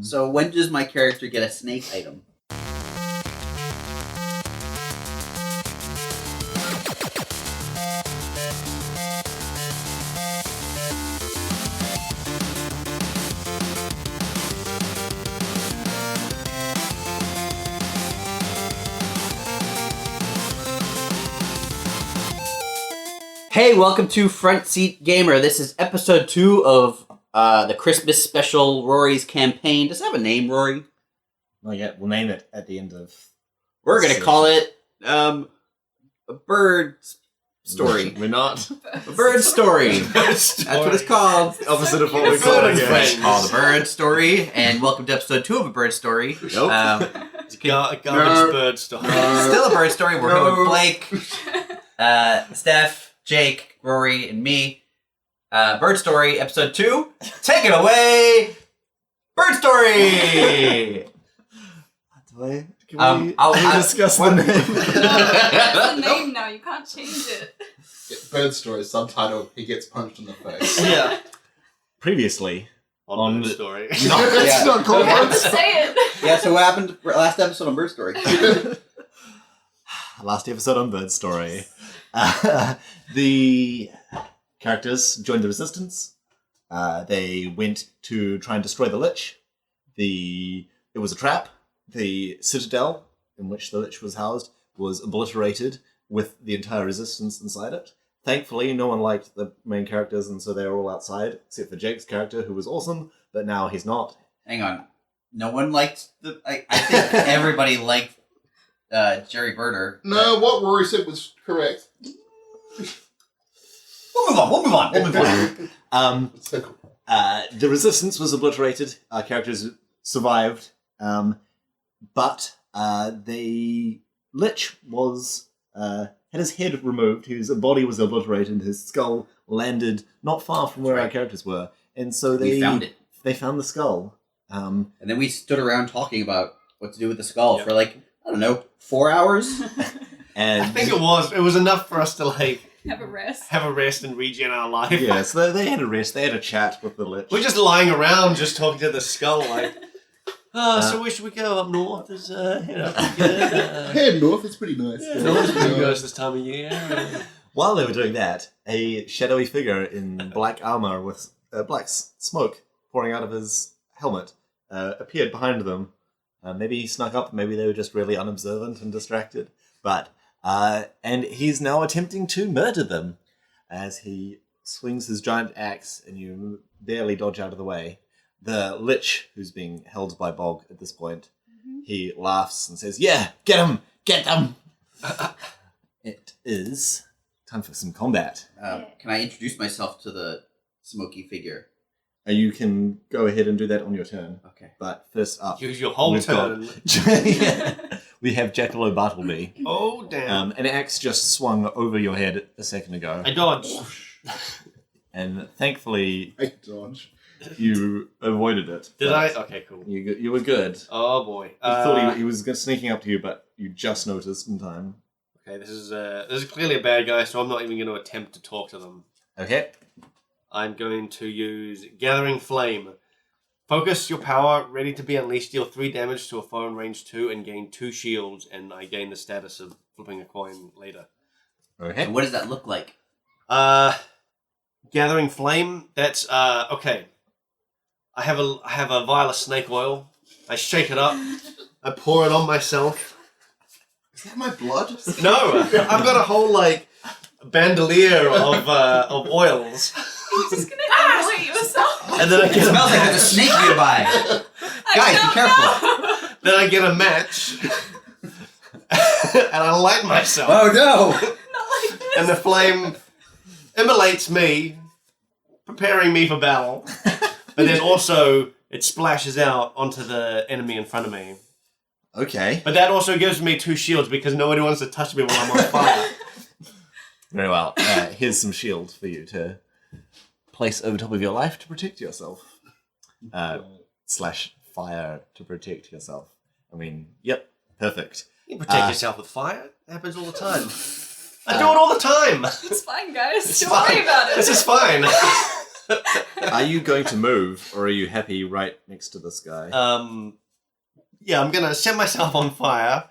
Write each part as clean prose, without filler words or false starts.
So when does my character get a snake item? Hey, welcome to Front Seat Gamer. This is episode 2 of the Christmas special Rory's campaign. Does it have a name, Rory? Not yet. We'll name it at the end of... We're going to call it a bird story. We're not. A bird story. That's what it's called. The opposite of what we call it. It's called a bird story. And welcome to episode 2 of a bird story. Nope. It's a garbage bird story. Still a bird story. We're here with Blake, Steph, Jake, Rory, and me. Bird Story, episode 2. Take it away, Bird Story! Can we discuss the name? That's the name now, you can't change it. Bird Story, subtitle, he gets punched in the face. Yeah. Previously on Bird Story. No, it's not called You have Bird to Story. say it. Yeah, so what happened last episode on Bird Story? Last episode on Bird Story. The characters joined the Resistance. They went to try and destroy the Lich. It was a trap. The citadel in which the Lich was housed was obliterated with the entire Resistance inside it. Thankfully, no one liked the main characters, and so they were all outside, except for Jake's character, who was awesome, but now he's not. Hang on. No one liked the... I think everybody liked Jerry Birder. No, what Rory said was correct. We'll move on. So cool. The Resistance was obliterated. Our characters survived. But the Lich was had his head removed, his body was obliterated, his skull landed not far from where our characters were, and so they found it. They found the skull, and then we stood around talking about what to do with the skull for I don't know, 4 hours. And I think it was enough for us to Have a rest and regen our life. Yeah, so they had a rest. They had a chat with the Lich. We're just lying around, just talking to the skull, so where should we go? Up north is, Head north, it's pretty nice. Yeah, north's pretty good this time of year. While they were doing that, a shadowy figure in black armor with black smoke pouring out of his helmet appeared behind them. Maybe he snuck up, maybe they were just really unobservant and distracted. But and he's now attempting to murder them as he swings his giant axe and you barely dodge out of the way. The Lich, who's being held by Bog at this point, he laughs and says, "Yeah, get him! Get them!" It is time for some combat. Can I introduce myself to the smoky figure? You can go ahead and do that on your turn. Okay. But first up... Use your whole turn. We have Jackalow Bartleby. Oh, damn. An axe just swung over your head a second ago. I dodged. And thankfully... I dodge. You avoided it. Did I? Okay, cool. You were good. Oh, boy. I thought he was sneaking up to you, but you just noticed in time. Okay, this is clearly a bad guy, so I'm not even going to attempt to talk to them. Okay. I'm going to use Gathering Flame. Focus your power, ready to be unleashed, deal 3 damage to a foe in range 2, and gain 2 shields, and I gain the status of flipping a coin later. Okay. And what does that look like? Gathering Flame, that's, okay. I have a vial of snake oil. I shake it up. I pour it on myself. Is that my blood? No, I've got a whole, bandolier of oils. You're just gonna immolate yourself. And then I It get smells like there's a snake nearby. Guys, be careful. Then I get a match. And I light myself. Oh no! Not like this. And the flame immolates me, preparing me for battle. But then also, it splashes out onto the enemy in front of me. Okay. But that also gives me 2 shields because nobody wants to touch me while I'm on fire. Very well. Here's some shield for you to place over top of your life to protect yourself. Slash fire to protect yourself. I mean, yep, perfect. You can protect yourself with fire. It happens all the time. I do it all the time. It's fine, guys. It's Don't fine. worry about it. This is fine. Are you going to move, or are you happy right next to this guy? Yeah, I'm gonna set myself on fire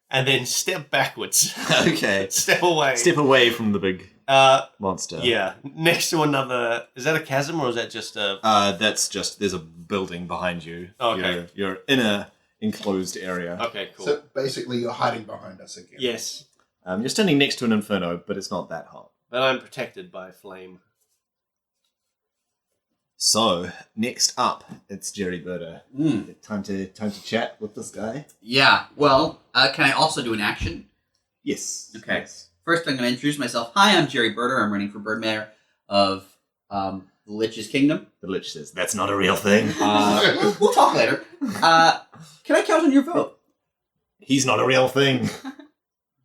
and then step backwards. Okay. Step away. Step away from the big monster. Yeah, next to another. Is that a chasm or is that just a? That's just there's a building behind you. Okay. You're in a enclosed area. Okay, cool. So basically, you're hiding behind us again. Yes, You're standing next to an inferno, but it's not that hot. but I'm protected by flame. So next up, it's Jerry Birder. Mm. Time to chat with this guy. Yeah, well, can I also do an action? Yes. Okay. Yes. First, I'm going to introduce myself. Hi, I'm Jerry Birder. I'm running for Bird Mayor of the Lich's Kingdom. The Lich says that's not a real thing. We'll talk later. Can I count on your vote? He's not a real thing.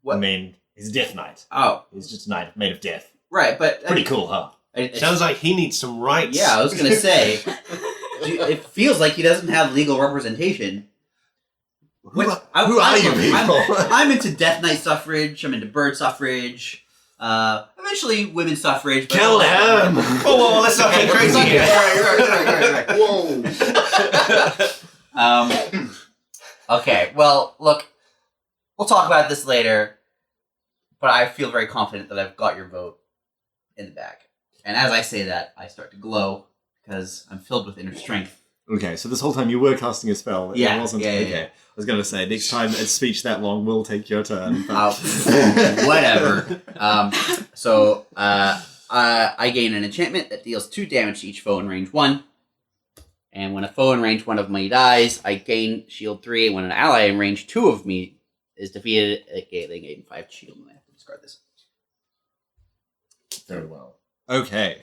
What? I mean, he's a death knight. Oh, He's just a knight made of death. right, but Pretty cool, huh? Sounds like he needs some rights. Yeah, I was going to say, it feels like he doesn't have legal representation. Who are you people? I'm into Death Knight suffrage. I'm into bird suffrage. Eventually, women's suffrage. But Kill him! Oh, let's not get crazy here. Right. Okay, well, look, we'll talk about this later, but I feel very confident that I've got your vote in the bag. And as I say that, I start to glow because I'm filled with inner strength. Okay, so this whole time you were casting a spell. Yeah, It wasn't. yeah. Okay. I was going to say, next time a speech that long will take your turn. But... Whatever. So I gain an enchantment that deals 2 damage to each foe in range 1. And when a foe in range 1 of me dies, I gain shield 3. And when an ally in range 2 of me is defeated, they gain 5 shield. And I have to discard this. Very well. Okay.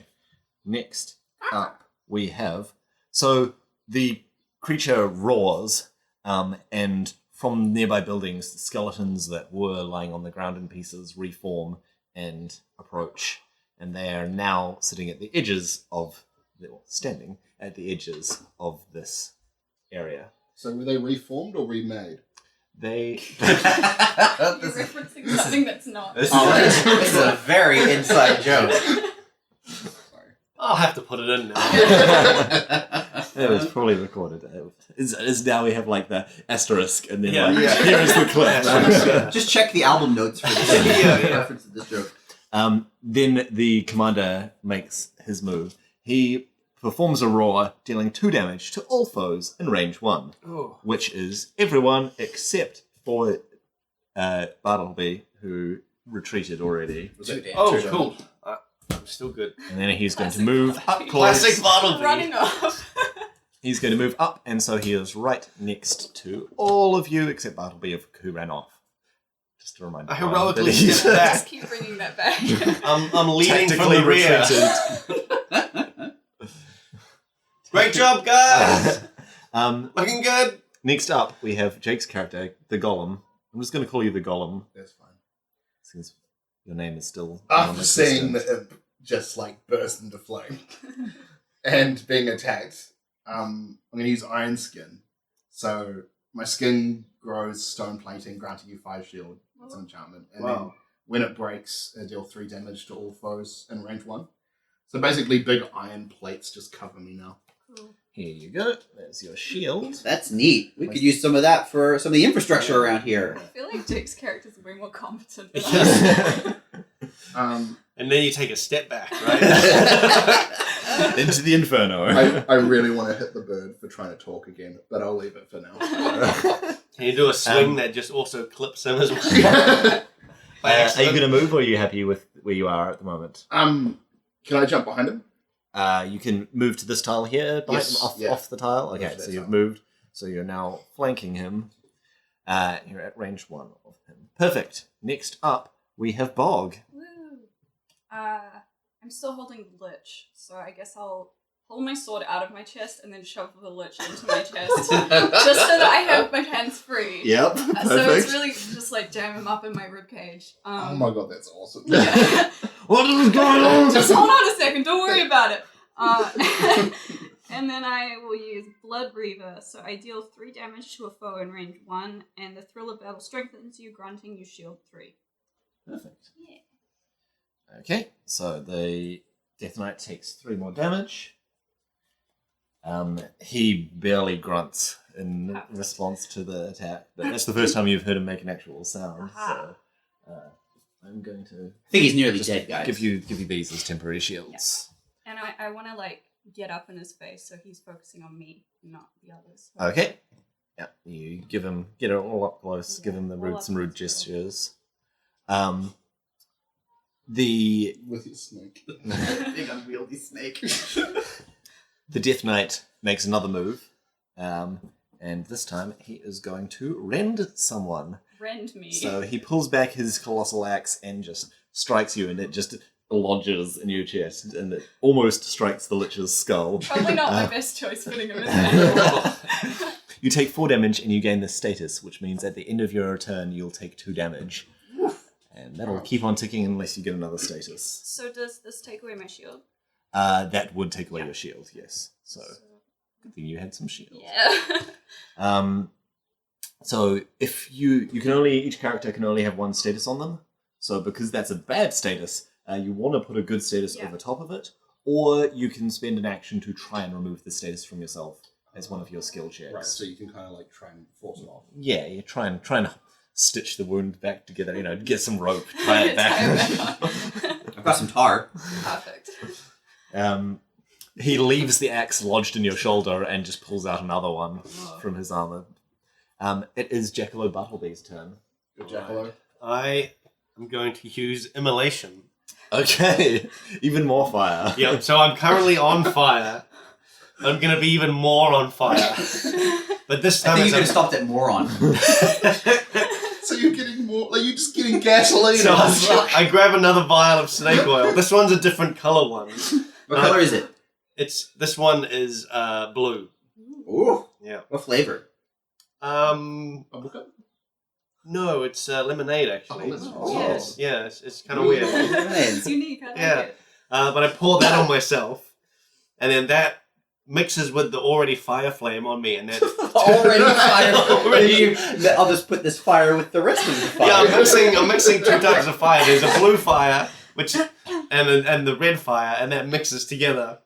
Next up, we have... So, the creature roars, and from nearby buildings, the skeletons that were lying on the ground in pieces reform and approach. And they are now sitting at the edges of... standing at the edges of this area. So were they reformed or remade? They... You're referencing something that's not. This is a very inside joke. Sorry. I'll have to put it in now. It was probably recorded. It's now we have like the asterisk and then Yeah. like, Yeah. here is the clip. Just check the album notes for this reference to this joke. Then the commander makes his move. He performs a roar, dealing 2 damage to all foes in range 1, which is everyone except for Bartleby, who retreated already. Oh, cool. I'm still good. And then he's going to Classic move up Bartleby. close. Classic Bartleby. Running off. He's going to move up, and so he is right next to all of you except Bartleby, who ran off. Just to remind I everyone heroically that he's stepped back. Just keep bringing that back. I'm leading from tactically the rear. retreated. Great job, guys. Um, Looking good. Next up, we have Jake's character, the Golem. I'm just going to call you the Golem, That's fine. since your name is still After seeing non-existent. it just like burst into flame and being attacked, I'm going to use Iron Skin. So my skin grows stone plating, granting you 5 shield. It's an enchantment. And then when it breaks, it deal 3 damage to all foes in range 1. So basically, big iron plates just cover me now. Cool. Here you go. There's your shield. That's neat. We could use some of that for some of the infrastructure around here. I feel like Jake's character's way more competent than us. And then you take a step back, right? Into the Inferno. I really want to hit the bird for trying to talk again, but I'll leave it for now. Can you do a swing that just also clips him as well? By Are you accident? going to move, or are you happy with where you are at the moment? Can I jump behind him? You can move to this tile here, behind Yes, him, yeah. off the tile. Okay, Move to so that you've tile. moved. So you're now flanking him. You're at range 1 of him. Perfect. Next up, we have Bog. Woo. I'm still holding the Lich, so I guess I'll pull my sword out of my chest and then shove the Lich into my chest, just so that I have my hands free. Yep, perfect. So it's really just like jam him up in my ribcage. Oh my god, that's awesome. Yeah. What is going on? Just hold on a second, don't worry about it. And then I will use Blood Reaver, so I deal 3 damage to a foe in range 1, and the thrill of battle strengthens you, granting you shield 3. Perfect. Yeah. Okay, so the Death Knight takes 3 more damage. He barely grunts in response to the attack, but that's the first time you've heard him make an actual sound. So I'm going to. I think he's nearly dead, guys. Give you these as temporary shields. Yeah. And I want to like get up in his face so he's focusing on me, not the others. Okay. Yeah, you get it all up close. Give him some rude close. gestures. With your snake. Big unwieldy snake. The Death Knight makes another move, and this time he is going to rend someone. Rend me. So he pulls back his colossal axe and just strikes you, and it just lodges in your chest, and it almost strikes the Lich's skull. Probably not my best choice putting him in there. You take 4 damage, and you gain this status, which means at the end of your turn, you'll take 2 damage. And that'll keep on ticking unless you get another status. So does this take away my shield? That would take away your shield, yes. So, good thing you had some shield. Yeah. So if each character can only have 1 status on them. So because that's a bad status, you want to put a good status over top of it, or you can spend an action to try and remove the status from yourself as one of your skill checks. Right, so you can kind of like try and force it off. Yeah, you try and stitch the wound back together. Get some rope, tie it back. I've got some tar. Perfect. He leaves the axe lodged in your shoulder and just pulls out another one from his armor. It is Jackalope Buttlebee's turn. Good Jackalope. I am going to use Immolation. Okay, even more fire. Yep, so I'm currently on fire. I'm going to be even more on fire. But this I time think you could have stopped at moron. So you're getting more, like you're just getting gasoline. So I grab another vial of snake oil. This one's a different color one. What color is it? This one is blue. Ooh. Yeah. What flavor? Bubblegum? No, it's lemonade actually. Oh, Yes, yeah, it's kind of weird. It's unique. I like it. But I pour that on myself, and then that mixes with the already fire flame on me, and then Already fire. I'll just put this fire with the rest of the fire. yeah, I'm mixing 2 types of fire. There's a blue fire, and the red fire, and that mixes together.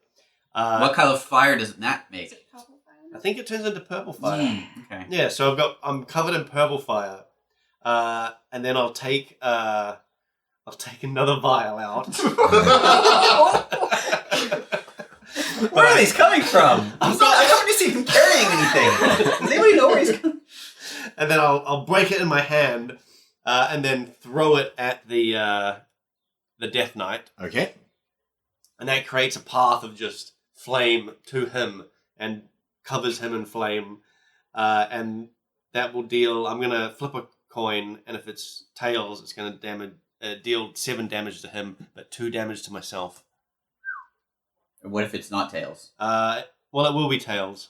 What kind of fire does that make? Is it purple fire? I think it turns into purple fire. Okay. Yeah, so I'm covered in purple fire, and then I'll take another vial out. Where are these coming from? I haven't seen him carrying anything. Does anybody know where he's coming? And then I'll break it in my hand, and then throw it at the Death Knight, Okay. and that creates a path of just flame to him and covers him in flame, and that will deal. I'm gonna flip a coin, and if it's tails, it's gonna deal 7 damage to him, but 2 damage to myself. What if it's not tails? Well, it will be tails.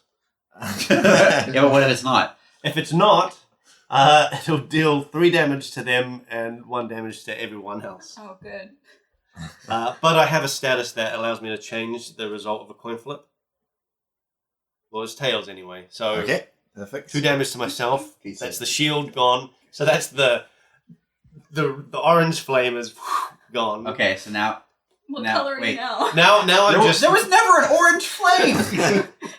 Yeah, but what if it's not? If it's not, it'll deal 3 damage to them and 1 damage to everyone else. Oh, good. But I have a status that allows me to change the result of a coin flip. Well, it's tails anyway. So Okay. Perfect. 2 damage to myself. That's the shield gone. So that's the orange flame is gone. Okay, so now... What Now, color are wait. you now? Now I'm There, just. there was never an orange flame!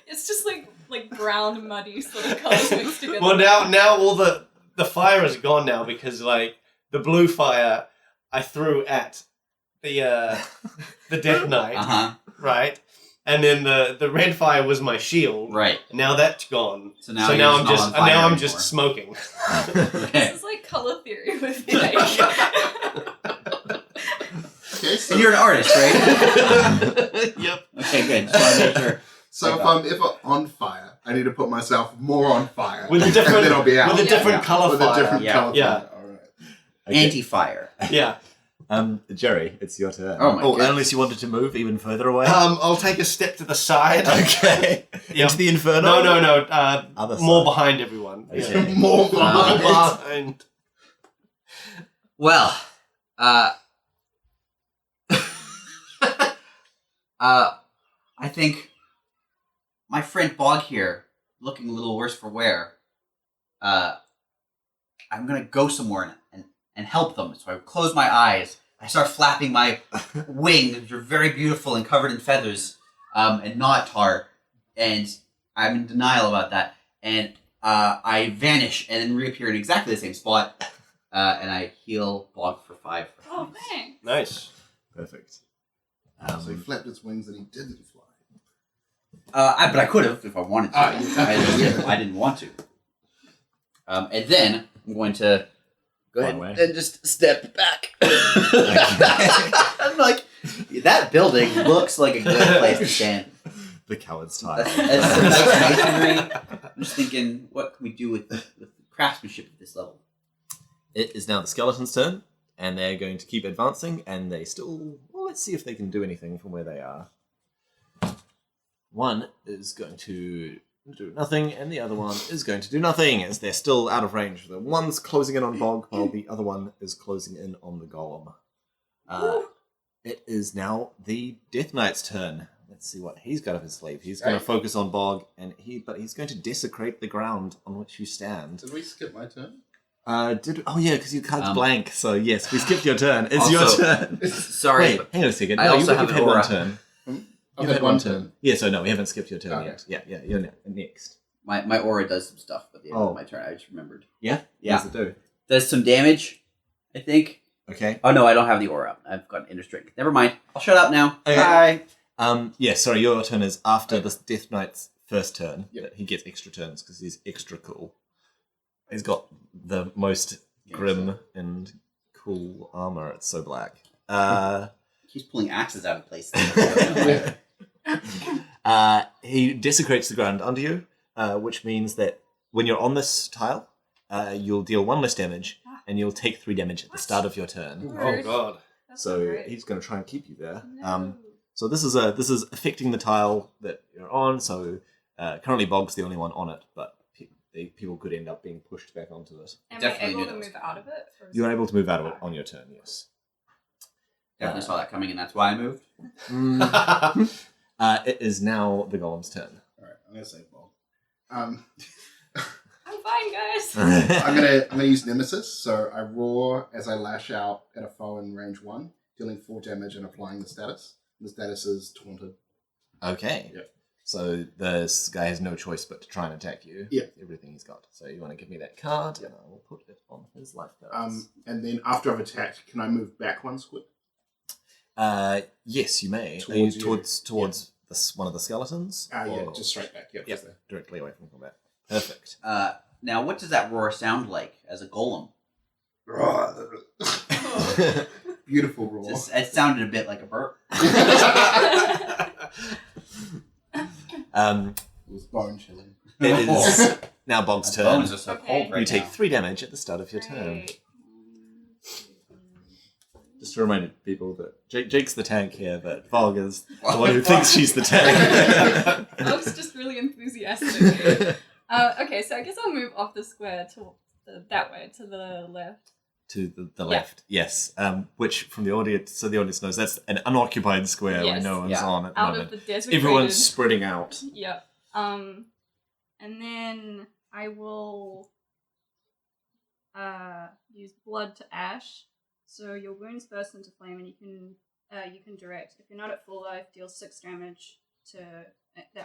It's just like brown, muddy sort of colors mixed together. Well, now all the fire is gone now because like the blue fire I threw at the Death Knight, Uh-huh. right? And then the red fire was my shield. Right. Now that's gone. So now you're I'm just not on fire I'm anymore. just smoking. This Okay. is like color theory with Blake. Okay, so, And you're an artist, right? Yep. Okay, good. Just want to make sure. so if I'm on fire, I need to put myself more on fire. With a different and then I'll be out. with a different Yeah. color With fire. a different Yeah. color Yeah. fire. All right. Okay. Anti-fire. Yeah. Jerry, it's your turn. Oh my goodness. Unless you wanted to move even further away. I'll take a step to the side. Okay. Yep. Into the inferno? No. Other More side. behind everyone. Okay. Yeah. More More behind. behind. Well, I think my friend Bog here, looking a little worse for wear, I'm gonna go somewhere and help them. So I close my eyes I start flapping my wings. You're very beautiful and covered in feathers, and not tar. And I'm in denial about that. And I vanish and then reappear in exactly the same spot. And I heal Bog for 5. Oh, thanks. Nice. Perfect. So he flapped his wings and he didn't fly. But I could have if I wanted to. I didn't want to. And then I'm going to go ahead and just step back. I'm like, that building looks like a good place to stand. The coward's tile. That's some nice masonry. I'm just thinking, what can we do with the craftsmanship at this level? It is now the skeleton's turn, and they're going to keep advancing, and they still... Well, let's see if they can do anything from where they are. One is going to do nothing, and the other one is going to do nothing, as they're still out of range. The one's closing in on Bog, while the other one is closing in on the golem. It is now the Death Knight's turn. Let's see what he's got up his sleeve. He's going to focus on Bog, but he's going to desecrate the ground on which you stand. Did we skip my turn? Because your card's blank, so yes, we skipped your turn. It's also, your turn. Sorry. Wait, hang on a second. I also have you've an had aura. one turn. I've had one turn. Yeah, so no, we haven't skipped your turn Okay. yet. Yeah, you're next. My aura does some stuff at the end of my turn. I just remembered. Yeah? Yeah. What does it do? Does some damage, I think. Okay. Oh no, I don't have the aura up. I've got inner strength. Never mind. I'll shut up now. Okay. Bye. Yeah, sorry, your turn is after the Death Knight's first turn. Yep. But he gets extra turns because he's extra cool. He's got the most grim and cool armor. It's so black. He's pulling axes out of place. He desecrates the ground under you, which means that when you're on this tile, you'll deal 1 less damage, and you'll take 3 damage at the start of your turn. Oh god. That's So great. he's going to try and keep you there. No. So this is affecting the tile that you're on. So currently Bog's the only one on it, but people could end up being pushed back onto it. Am I Definitely able knew to that was move out of it? Or is You're it- able to move out of it on your turn. Yes. Definitely saw that coming, and that's why I moved. It is now the golem's turn. Alright, I'm gonna save Bog. Um, I'm fine, guys. I'm gonna use Nemesis, so I roar as I lash out at a foe in range 1, dealing 4 damage and applying the status. The status is taunted. Okay. Yep. So this guy has no choice but to try and attack you. Yeah. with everything he's got. So you want to give me that card, and I will put it on his life cards. And then after I've attacked, can I move back 1 square? Yes, you may. Towards you. towards this one of the skeletons. Yeah, Or- just straight back. Yep. Yep, just there. directly away from combat. Perfect. Now, what does that roar sound like as a golem? Beautiful roar. It sounded a bit like a burp. It was bone chilling. It is now Bog's My turn. bones are so Okay. cold right You take now. 3 damage at the start of your turn. Great. Just to remind people that Jake's the tank here, but Bog is the one who thinks she's the tank. I was just really enthusiastic. Okay, so I guess I'll move off the square to that way, to the left. To the left, yes. Which from the audience, so the audience knows that's an unoccupied square where Yes. no one's Yeah. on at the Out moment. of the desecrated... Everyone's spreading out. Yep. And then I will use blood to ash. So your wounds burst into flame, and you can direct. If you're not at full life, deal 6 damage that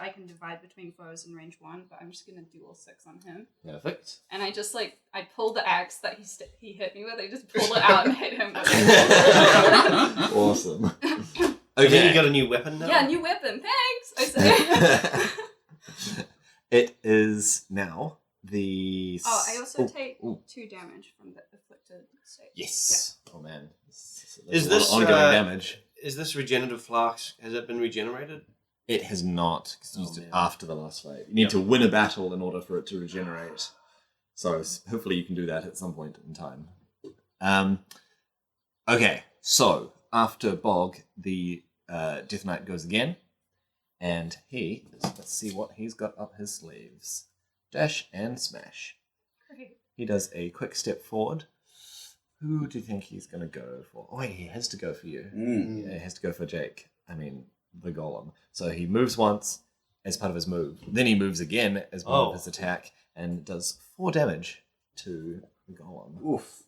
I can divide between foes in range 1. But I'm just gonna dual 6 on him. Perfect. And I just I pulled the axe that he hit me with. I just pulled it out and hit him with it. Awesome. Okay. Then you got a new weapon now? Yeah, new weapon. Thanks. I say. It is now the. Oh, I also Oh, take oh. 2 damage from the afflicted state. Yes. Oh man. Is There's a lot this, of ongoing damage? Is this regenerative flask, has it been regenerated? It has not, because you Oh, used it man. after the last fight. You need to win a battle in order for it to regenerate. So hopefully you can do that at some point in time. Okay, so after Bog, the Death Knight goes again, and let's see what he's got up his sleeves. Dash and smash. Great. He does a quick step forward. Who do you think he's going to go for? Oh, he has to go for you. Yeah, he has to go for Jake. I mean, the golem. So he moves once as part of his move. Then he moves again as part of his attack and does 4 damage to the golem. Oof.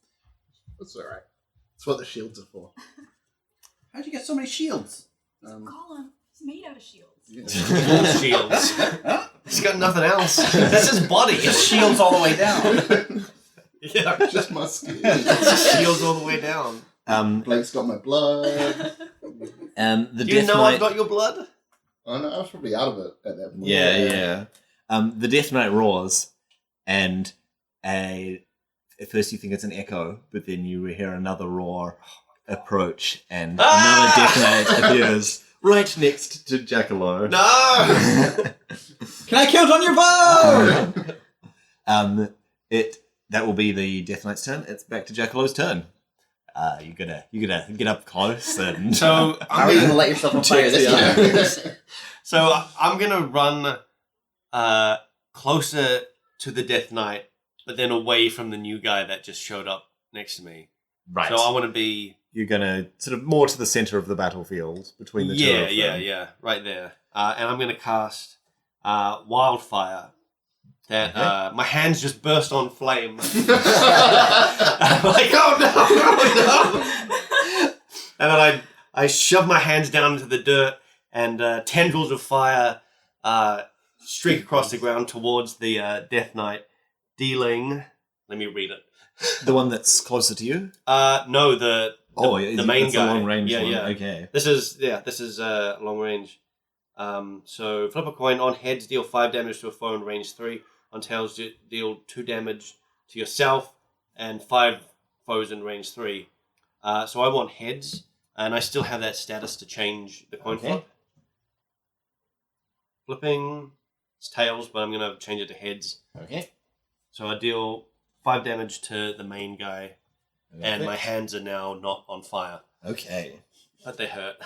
That's alright. That's what the shields are for. How'd you get so many shields? Golem is made out of shields. All shields. He's got nothing else. That's his body. Just shields all the way down. Yeah, Just my skin. just shields all the way down. Blake's got my The blood. Do you Death know Knight. I've got your blood? Oh no, I was probably out of it at that point. Yeah. The Death Knight roars, and at first you think it's an echo, but then you hear another roar approach, and another Death Knight appears right next to Jackalow. No! Can I count on your bow? That will be the Death Knight's turn. It's back to Jackalow's turn. You gotta get up close and So How are you gonna let yourself on fire this time? So I'm gonna run closer to the Death Knight, but then away from the new guy that just showed up next to me. right. So I want to be You're gonna sort of more to the center of the battlefield between the two of them. yeah, right there. And I'm gonna cast Wildfire. That my hands just burst on flame. I'm like, oh no! And then I shove my hands down into the dirt, and tendrils of fire streak across the ground towards the Death Knight, dealing. Let me read it. The one that's closer to you? No, the main it's guy. a long range Yeah, one. yeah. Okay. This is long range. So flip a coin. On heads, deal 5 damage to a foe in range 3. On tails, deal 2 damage to yourself and 5 foes in range 3. So I want heads, and I still have that status to change the coin flip. Flipping, it's tails, but I'm going to change it to heads. Okay. So I deal 5 damage to the main guy, and my hands are now not on fire. Okay. But they hurt.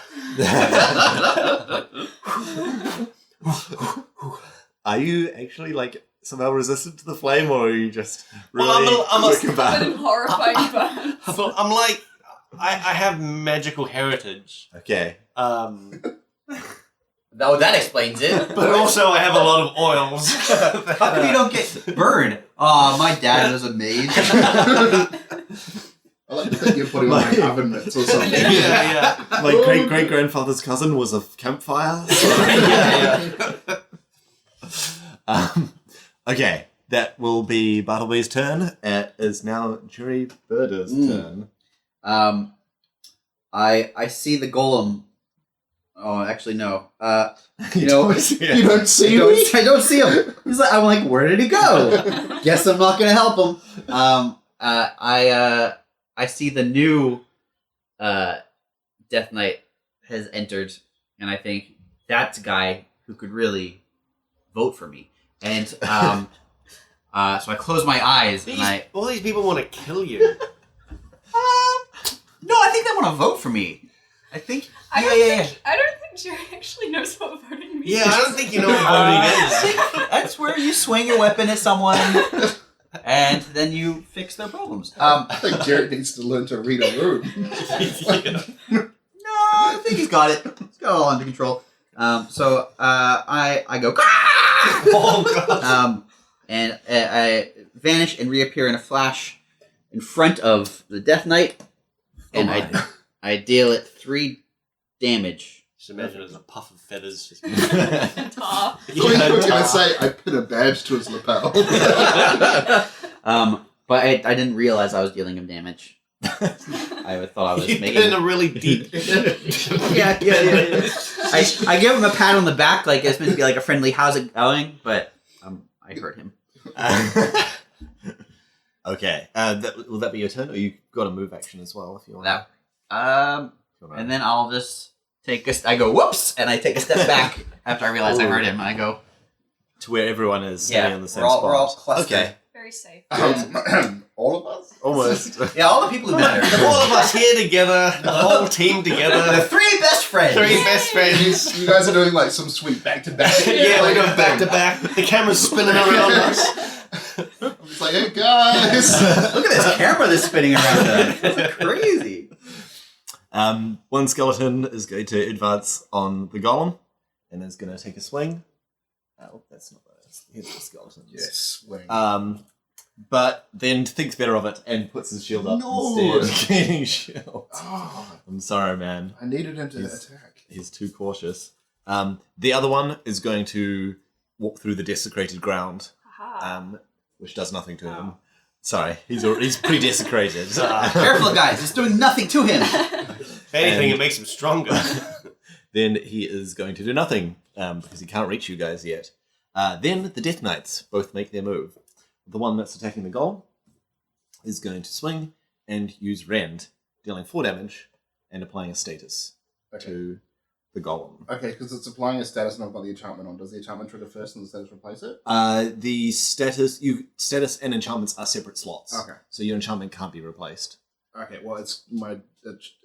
Are you actually like somehow resistant to the flame, or are you just Well, really I'm a- quick about But it? in horrifying burns. I'm like, I have magical heritage. Okay. Oh, that explains it. But also I have a lot of oils. How come you don't get burned? Oh, my dad was a mage. I like to think you're putting on like oven mitts or something. yeah. My great grandfather's cousin was a campfire. So. Okay, that will be Bartleby's turn. It is now Jury Birder's turn. I see the golem. Oh, actually, no. You know, don't see it. You don't see me? I don't see him. He's like, I'm like, where did he go? Guess I'm not gonna help him. I see the new Death Knight has entered, and I think that's a guy who could really vote for me. And so I close my eyes and All these people want to kill you. no, I think they want to vote for me. I think I don't think Jerry actually knows what voting means. Yeah, I don't think you know what voting is. That's where you swing your weapon at someone, and then you fix their problems. I think Jared needs to learn to read a room. No, I think he's got it. He's got it all under control. So I go, Oh god. and I vanish and reappear in a flash in front of the Death Knight, and I deal it 3 damage. Just imagine it as a puff of feathers. Just... Tar. I thought you were going to say I pin a badge to his lapel. But I didn't realize I was dealing him damage. I thought I was You making. put in a really deep. yeah. I give him a pat on the back, like it's meant to be like a friendly "How's it going?" But I hurt him. Okay. Will that be your turn, or you got a move action as well if you want? That. And then I'll just I go whoops, and I take a step back after I realize I hurt him. And I go to where everyone is sitting on the same we're all, spot. We're all clustered. Okay. Very safe. All of us? Almost. Yeah, all the people who matter. All of us here together, the whole team The together. 3 best friends. 3 best friends. You guys are doing like some sweet back to back. Yeah, we're going back to back. The camera's spinning around us. I'm just like, hey guys. Look at this camera that's spinning around us. It's crazy. One skeleton is going to advance on the golem and is going to take a swing. Oh, that's not the skeleton. Yes, swing. but then thinks better of it and puts his shield up No. instead. Gaining shield. Oh, I'm sorry, man. I needed him to He's- attack. He's too cautious. The other one is going to walk through the desecrated ground, Haha. which does nothing to him. Sorry, he's pretty desecrated. Careful, guys. It's doing nothing to him. If anything, it makes him stronger. Then he is going to do nothing because he can't reach you guys yet. Then the Death Knights both make their move. The one that's attacking the goal is going to swing and use Rend, dealing 4 damage and applying a status to the golem. Okay, because it's applying a status and I've got the enchantment on. Does the enchantment trigger first and the status replace it? The status and enchantments are separate slots. Okay. So your enchantment can't be replaced. Okay, well, it's my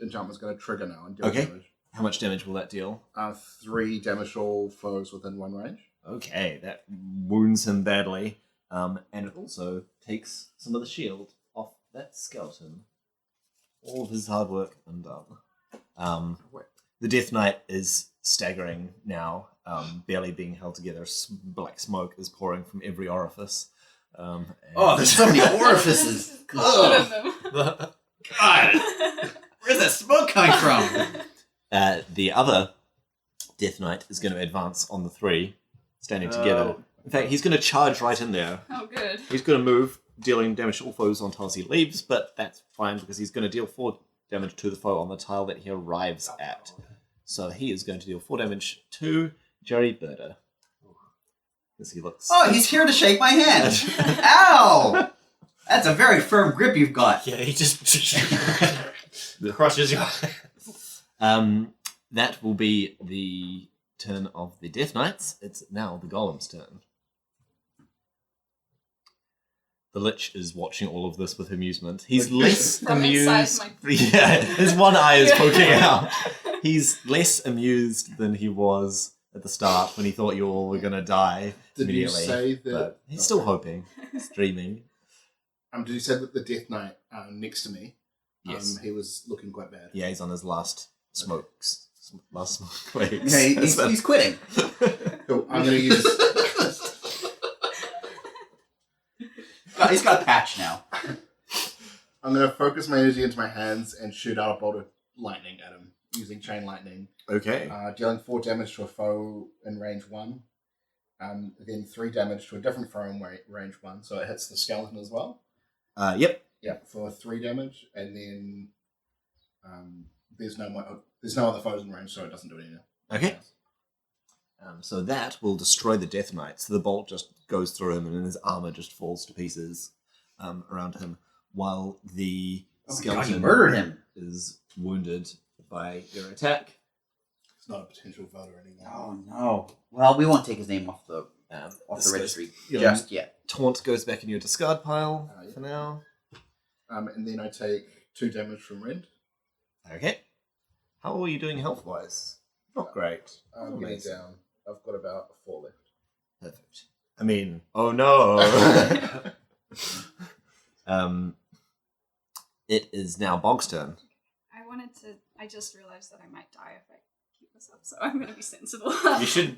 enchantment's going to trigger now and deal Okay. damage. How much damage will that deal? 3 damage to all foes within 1 range. Okay, that wounds him badly. And it also takes some of the shield off that skeleton. All of his hard work undone. The Death Knight is staggering now, barely being held together. Black smoke is pouring from every orifice. And- Oh, there's so many orifices. One of Ugh. them. God. Where's that smoke coming from? The other Death Knight is going to advance on the 3, standing together. In fact, he's going to charge right in there. Oh, good. He's going to move, dealing damage to all foes on tiles he leaves, but that's fine because he's going to deal 4 damage to the foe on the tile that he arrives at. So he is going to deal 4 damage to Jerry Birder. Because he looks... Oh, he's here to shake my hand. Ow! That's a very firm grip you've got. Yeah, he just crushes your... That will be the turn of the Death Knights. It's now the Golem's turn. The Lich is watching all of this with amusement. He's less From amused. inside Yeah, his one eye is poking out. He's less amused than he was at the start when he thought you all were going to die Did you immediately. say that... But he's still hoping. He's dreaming. Did you say that the Death Knight next to me, Yes. he was looking quite bad? Yeah, he's on his last smokes. Last smoke legs. Yeah, he's quitting. Cool. I'm going to use... He's got a patch now. I'm going to focus my energy into my hands and shoot out a bolt of lightning at him using chain lightning. Okay. Dealing 4 damage to a foe in range 1. Then 3 damage to a different foe in range 1, so it hits the skeleton as well. Yep. Yeah, for 3 damage, and then there's no other foes in range, so it doesn't do anything. Okay. So that will destroy the Death Knight. So the bolt just goes through him and his armor just falls to pieces around him, while the skeleton you murdered him. is wounded by your attack. It's not a potential voter anymore. Oh no. Well, we won't take his name off the This registry goes- just yet. Taunt goes back in your discard pile Yeah. for now. And then I take 2 damage from Rend. Okay. How are you doing health-wise? Not great. I'm getting Amazing. down. I've got about 4 left. Perfect. I mean, oh no. It is now Bog's turn. I just realized that I might die if I keep this up, so I'm going to be sensible. You should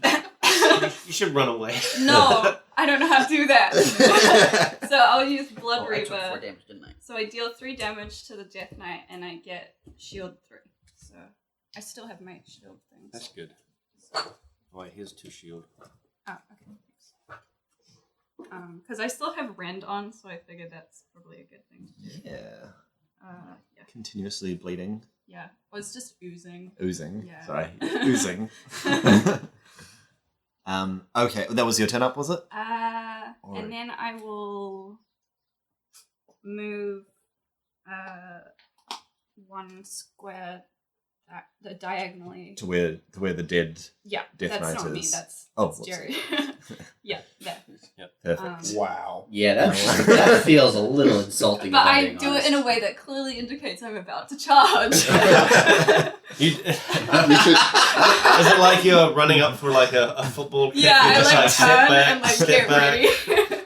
you should run away. No, I don't know how to do that. So I'll use Blood Oh, I took 4 Reaver. damage, didn't I? So I deal 3 damage to the Death Knight, and I get shield 3. So I still have my shield things. That's good. Alright, here's 2 shield. Oh, okay. Because I still have Rend on, so I figured that's probably a good thing. Yeah. Yeah. Continuously bleeding. Yeah. Well, it's just oozing. Oozing. Yeah. Sorry. Oozing. Okay, that was your turn up, was it? Alright. And then I will move 1 square diagonally. To where the dead Yeah, Death that's Knight not me. is- That's whoops. Jerry. Yeah, that. Perfect. Wow. Yeah, that feels a little insulting. But if I'm I being do honest. it in a way that clearly indicates I'm about to charge. You, You should... is it like you're running up for like a football kick? Yeah, You're I just like step turn back, and like step get back. ready.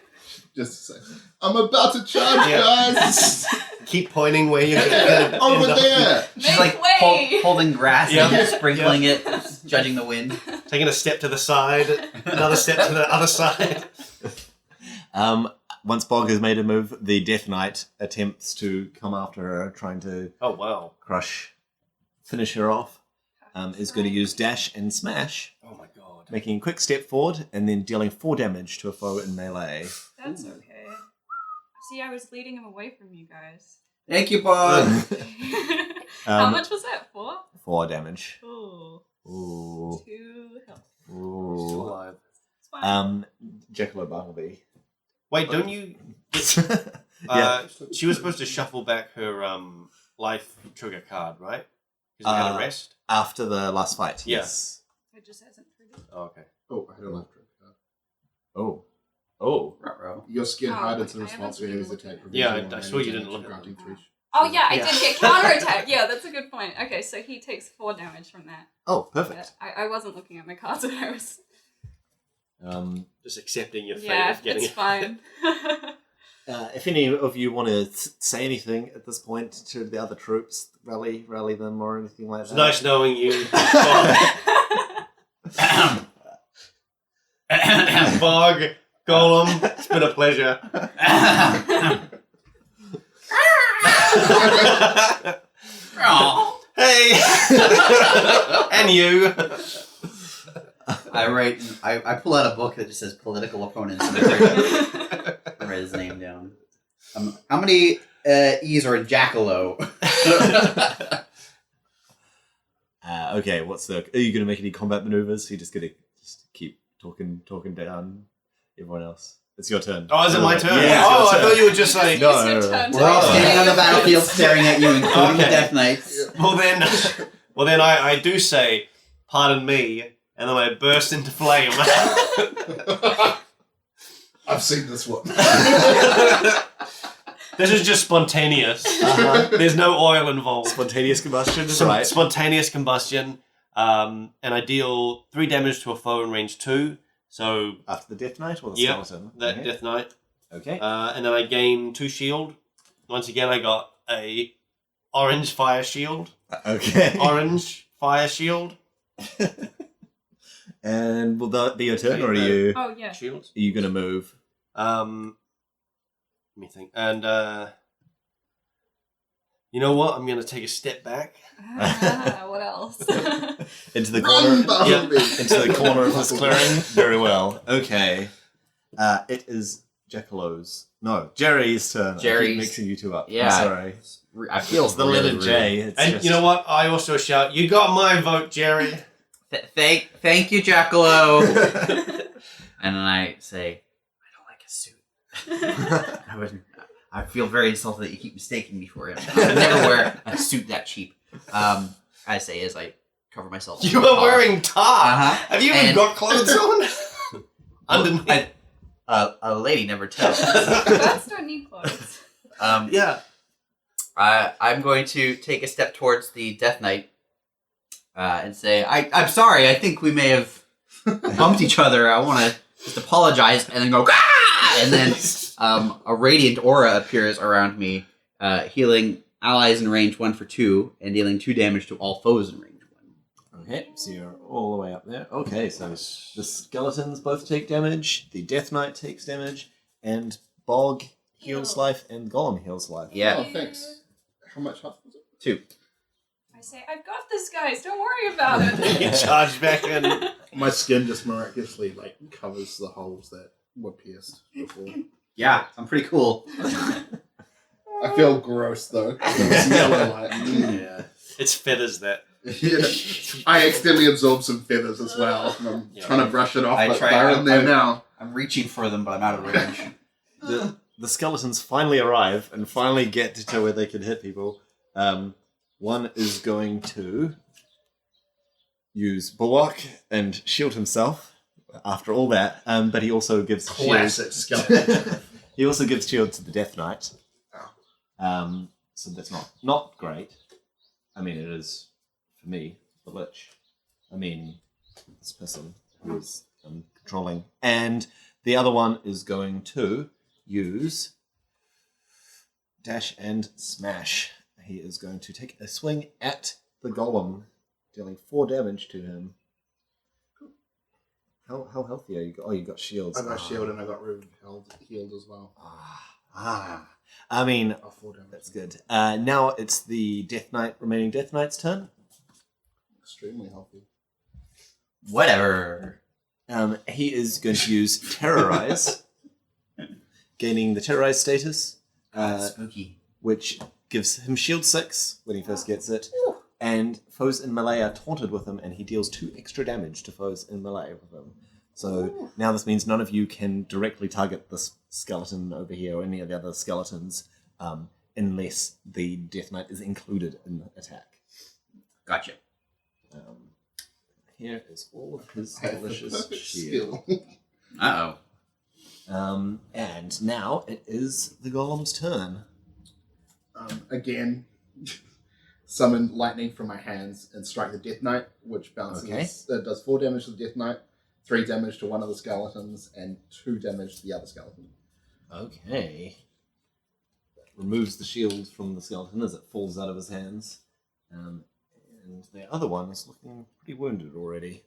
Just to say, I'm about to charge, Yeah. guys! Keep pointing where you're gonna Over end up. there! She's Make like way! holding grass Yeah. and sprinkling it, judging the wind. Taking a step to the side, another step to the other side. Once Bog has made a move, the Death Knight attempts to come after her, trying to Oh wow. finish her off. Is going to use dash and smash, Oh my god. making a quick step forward and then dealing 4 damage to a foe in melee. That's okay. See, I was leading him away from you guys. Thank you, Bob. How much was that for? 4 damage. Ooh. Ooh. 2 health. Still Ooh. alive. It's fine. Jackalope Bartleby. Wait, don't you? She was supposed to shuffle back her life trigger card, right? Because we had a rest. After the last fight, Yeah. yes. It just hasn't triggered. Oh, okay. Oh, I had a life drink. Oh. Ruh-roh. Your skin Oh, hardens in I response to haven't enemy's looked at attack. it. Yeah, revealing I one saw you damage didn't look at granting it. 3 Oh yeah, I Yeah. did get counterattack. Yeah, that's a good point. Okay, so he takes 4 damage from that. Oh, Yeah, perfect. I wasn't looking at my cards when I was. Just accepting your fate Yeah, of getting it's fine. If any of you want to say anything at this point to the other troops, rally them or anything like It's that. nice knowing you. Bog, Golem, it's been a pleasure. Hey! And you. I pull out a book that just says political opponents and I write his name down. How many E's are in Jackalope? Okay, are you going to make any combat maneuvers? You're just going to keep talking down everyone else. It's your turn. Oh, is it my turn? Yeah, Oh, it's I your thought turn. you were just like... No, It's your no, no. turn to We're all say standing on the it. battlefield staring at you, including the Okay. Death Knights. Well then I do say, pardon me, and then I burst into flame. I've seen this one. This is just spontaneous. There's no oil involved. Spontaneous combustion is Some right. spontaneous combustion. And I deal 3 damage to a foe in range 2. So After the Death Knight or the Yep, skeleton? that Okay. Death Knight. Okay. And then I gain 2 shield. Once again, I got a orange fire shield. Okay. Orange fire shield. And will that be your turn, or are you Oh yeah. Shields. going to move? Let me think. And you know what? I'm going to take a step back. What else? Into the Run, corner. Bartleby! Into the corner of this clearing. Very well. Okay. It is Jerry's turn. I keep Jerry's- mixing you two up. Yeah. I'm sorry. I feel It's the really letter rude. J. It's And just... you know what? I also shout, "You got my vote, Jerry." Thank you, Jackalope. And then I say, I don't like a suit. I feel very insulted that you keep mistaking me for him. I'll never wear a suit that cheap. I say as I cover myself. You are wearing tar. Uh-huh. Have you even And- got clothes on? Underneath. A lady never tells. Bats don't need clothes. Yeah. I'm going to take a step towards the Death Knight and say, I'm sorry, I think we may have bumped each other. I want to just apologize and then go, ah! And then a radiant aura appears around me, healing allies in range 1 for 2 and dealing 2 damage to all foes in range 1. Okay, so you're all the way up there. Okay, so the skeletons both take damage, the Death Knight takes damage, and Bog heals Heal. life, and Golem heals life. Yeah. Oh, thanks. How much health was it? 2. I say, I've got this, guys. Don't worry about it. You charge back in. My skin just miraculously covers the holes that were pierced before. Yeah, I'm pretty cool. I feel gross though. It's yellow light. Yeah. It's feathers that. Yeah. I accidentally absorbed some feathers as well. And I'm Yeah. trying to brush it off, I but try- they're in there I'm- now. I'm reaching for them, but I'm out of range. The skeletons finally arrive and finally get to where they can hit people. One is going to use Bulwark and shield himself after all that, but he also gives Classic skeleton. he also gives shield to the Death Knight. Oh. So that's not great. I mean, it is for me, the Lich. I mean, this person who is controlling. And the other one is going to use dash and smash. He is going to take a swing at the golem, dealing 4 damage to him. How healthy are you? Oh, you got shields. I got shield and I got healed as well. I mean, Oh, 4 damage. that's good. Now it's the remaining Death Knight's turn. Extremely healthy. Whatever. He is going to use Terrorize, gaining the Terrorize status, Spooky. which gives him shield 6 when he first gets it. And foes in melee are taunted with him, and he deals 2 extra damage to foes in melee with him. So now this means none of you can directly target this skeleton over here or any of the other skeletons unless the Death Knight is included in the attack. Gotcha. Here is all of his I have the delicious perfect shield. skill. And now it is the golem's turn. Again, summon lightning from my hands and strike the Death Knight, which bounces. Does 4 damage to the Death Knight, 3 damage to one of the skeletons, and 2 damage to the other skeleton. Okay. Removes the shield from the skeleton as it falls out of his hands. And the other one is looking pretty wounded already.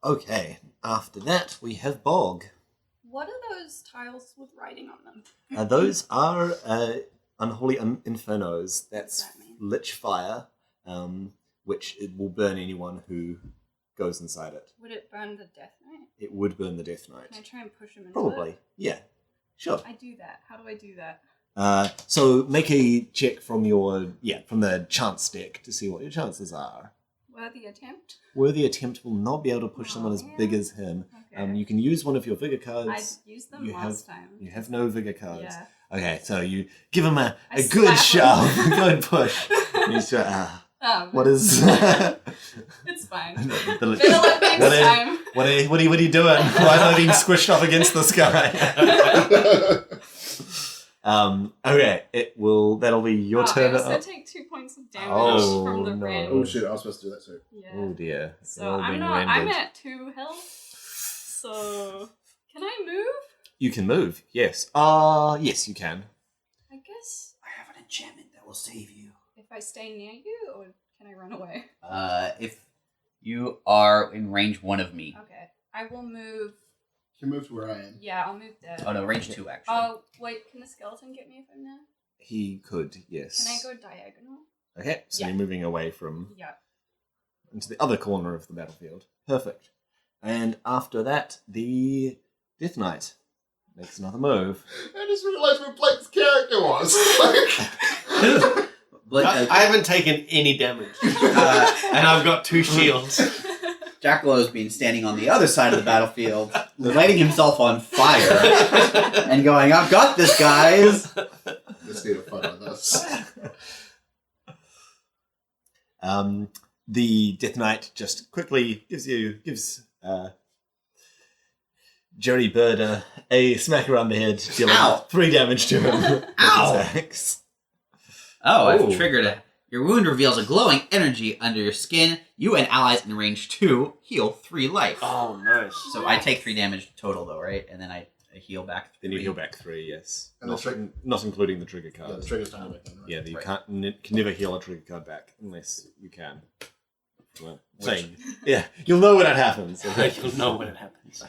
Okay, after that we have Bog. What are those tiles with writing on them? Those are Unholy Infernos. That's What does that mean? Lich Fire, which it will burn anyone who goes inside it. Would it burn the Death Knight? It would burn the Death Can I Knight. try and push him into Probably. it? Yeah. Sure. I do that. How do I do that? So make a check from from the chance deck to see what your chances are. Worthy attempt? Worthy attempt will not be able to push someone as big as him. Okay. You can use one of your vigor I cards. used them you last time. You have no vigor cards. Yeah. Okay, so you give him a I good slap shove, a good push. And he's what is It's fine. the Better luck next time. What are you doing? Why am I being squished up against the sky? Okay, that'll be your turn. I also take 2 points of damage Oh, from the no. rend. Oh shit, I was supposed to do that too. Yeah. Oh dear. So You're all I'm being not. I'm rendered. at 2 health. So can I move? You can move. Yes. Yes, you can. I guess I have an enchantment that will save you. if I stay near you, or can I run away? If you are in range 1 of me. Okay, I will move. You can move to where I am. Yeah, I'll move there. Oh no, range 2 actually. Oh wait, can the skeleton get me if I'm there? He could. Yes. Can I go diagonal? Okay, so Yeah. you're moving away from Yeah. into the other corner of the battlefield. Perfect. And after that, the Death Knight makes another move. I just realised what Blake's character was. But, I haven't taken any damage. And I've got 2 shields. Jackalow's been standing on the other side of the battlefield, lighting himself on fire, and going, "I've got this, guys." Let's need a photo of this. The Death Knight just quickly gives Jerry Bird a smack around the head, dealing Ow. 3 damage to him. with Ow. attacks. Oh, I've Ooh. triggered it. Your wound reveals a glowing energy under your skin. You and allies in range 2 heal 3 life. Oh, nice. So I take 3 damage total, though, right? And then I heal back. Then you 3. heal back 3, yes. And the Not including the trigger Yeah, card. the trigger's dynamic. Right? Yeah, you Right. can never heal a trigger card back unless you can. Well, saying, yeah, you'll know when it happens. You'll know when it happens.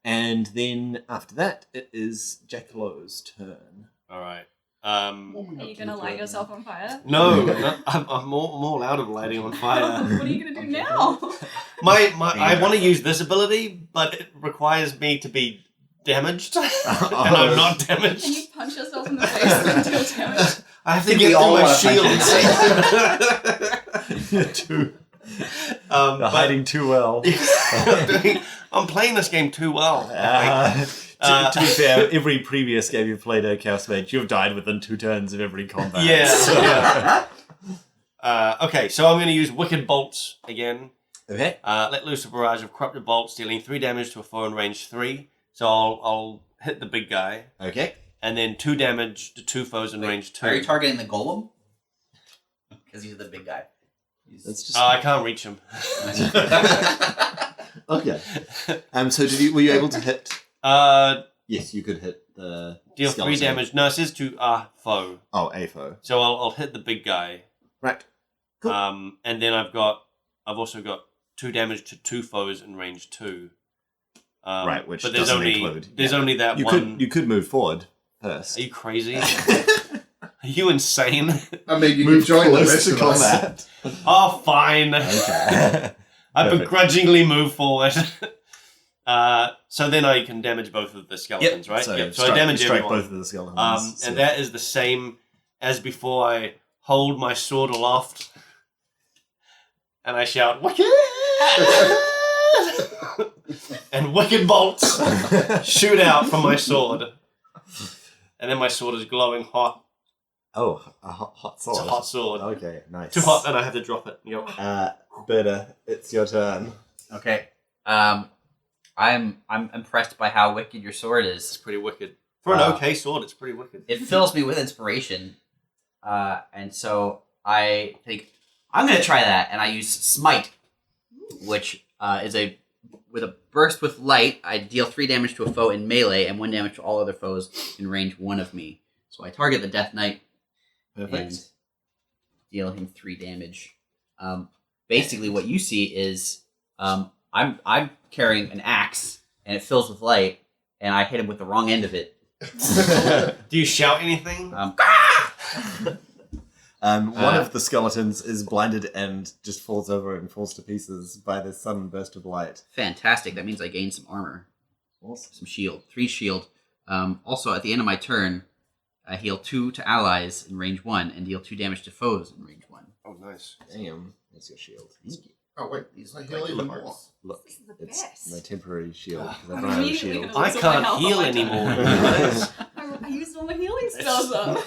And then after that, it is Jackalow's turn. All right. Are you gonna light yourself on fire? No, I'm all out of lighting on fire. What are you gonna do now? I want to use this ability, but it requires me to be damaged, and I'm not Can damaged. you punch yourself in the face and deal damage? I have to think get we through all my wanna punch shields. You're But- hiding too well. I'm playing this game too well. To be fair, every previous game you've played at Chaos Mage, you've died within 2 turns of every combat. Yeah. So- Yeah. Okay, so I'm going to use Wicked Bolts again. Okay. Let loose a barrage of corrupted bolts, dealing 3 damage to a foe in range 3. So I'll hit the big guy, Okay. and then 2 damage to 2 foes in range 2. Are you targeting the golem? Because he's the big guy. That's just. I can't reach him. Okay. So were you able to hit? Yes, you could hit the. Deal skeleton. 3 damage. No, it says to a foe. Oh, a foe. So I'll hit the big guy. Right. Cool. And then I've also got 2 damage to 2 foes in range 2. Right, which but there's doesn't only include. there's only that You one. you could move forward first. Are you crazy? Are you insane? I mean, you Move can join the close rest to of us. combat. Oh, fine. Okay. I Perfect. begrudgingly move forward. So then I can damage both of the skeletons, right? So, Yep. So strike, I damage strike everyone. both of the skeletons. And that is the same as before. I hold my sword aloft and I shout, "Wicked!" and wicked bolts shoot out from my sword. And then my sword is glowing hot. Oh, a hot sword. It's a hot sword. Okay, nice. Too hot, and I have to drop it. Yep. Berta, it's your turn. Okay. I'm impressed by how wicked your sword It's is. pretty wicked. For an okay sword, it's pretty wicked. It fills me with inspiration, and so I think I'm gonna try that, and I use Smite, which is with a burst with light. I deal 3 damage to a foe in melee and 1 damage to all other foes in range 1 of me. So I target the Death Knight and Perfect. deal him 3 damage. Basically, what you see is I'm carrying an axe, and it fills with light, and I hit him with the wrong end of it. Do you shout anything? One of the skeletons is blinded and just falls over and falls to pieces by this sudden burst of light. Fantastic. That means I gain some armor. Awesome. Some shield. 3 shield. Also, at the end of my turn, I heal 2 to allies in range 1 and deal 2 damage to foes in range 1. Oh, nice. Damn, that's your shield. Oh wait, These I look heal like even hearts. more. Look, This is the it's best. my temporary shield because I I'm don't have a immediately shield. gonna- I lose all my can't health heal on my anymore. I used all my healing spells up.